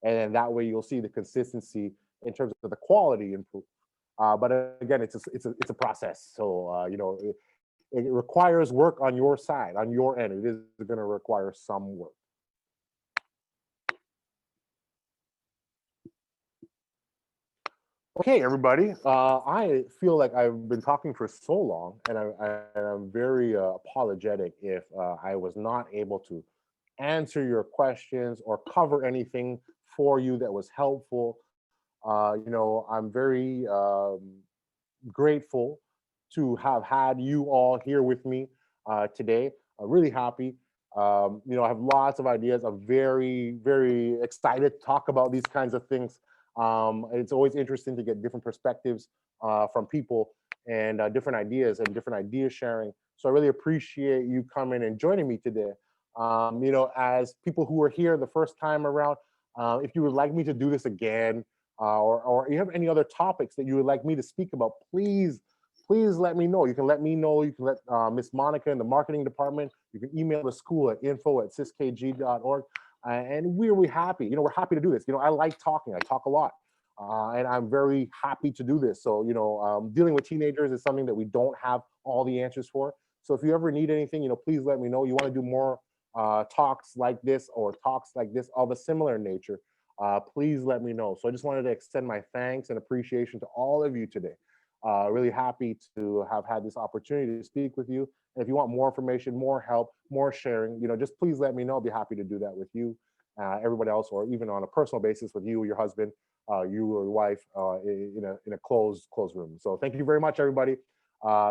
And then that way you'll see the consistency in terms of the quality improve. But again, it's a process. So it requires work on your side, on your end. It is going to require some work. Okay, everybody. I feel like I've been talking for so long, and I'm very apologetic if I was not able to answer your questions or cover anything for you that was helpful. I'm very grateful to have had you all here with me today. I'm really happy. I have lots of ideas. I'm very, very excited to talk about these kinds of things. It's always interesting to get different perspectives from people, and different ideas sharing. So I really appreciate you coming and joining me today. As people who were here the first time around, if you would like me to do this again, or you have any other topics that you would like me to speak about, please let me know. You can let me know. You can let Miss Monica in the marketing department. You can email the school at info@siskg.org. And we're happy. We're happy to do this. I like talking. I talk a lot. And I'm very happy to do this. So, dealing with teenagers is something that we don't have all the answers for. So if you ever need anything, please let me know. You want to do more talks like this, or talks like this of a similar nature, please let me know. So I just wanted to extend my thanks and appreciation to all of you today. Really happy to have had this opportunity to speak with you. And if you want more information, more help, more sharing, just please let me know. I'll be happy to do that with you, everybody else, or even on a personal basis with you, your husband, you or your wife, in a closed room. So thank you very much, everybody.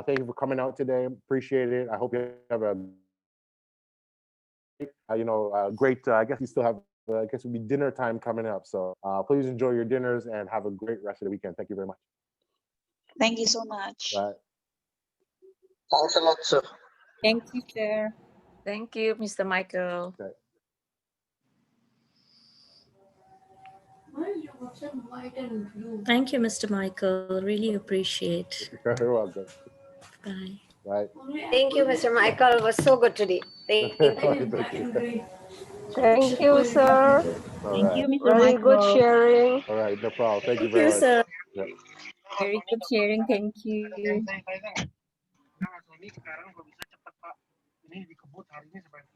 Thank you for coming out today. Appreciate it. I hope you have a great. I guess you still have. I guess it would be dinner time coming up. So please enjoy your dinners and have a great rest of the weekend. Thank you very much. Thank you so much. Bye. Thanks a lot, sir. Thank you, sir. Thank you, Mr. Michael. Okay. Thank you, Mr. Michael. Really appreciate. You're welcome. Bye. Bye. Thank you, Mr. Michael. It was so good today. Thank you. Thank you, sir. All Thank right. you, Mr. Very good Michael. sharing. All right. No problem. Thank you Thank very you, much. sir. Yeah. Very good sharing. Thank you. Ini sekarang bisa cepet Pak. Ini dikebut hari ini sampai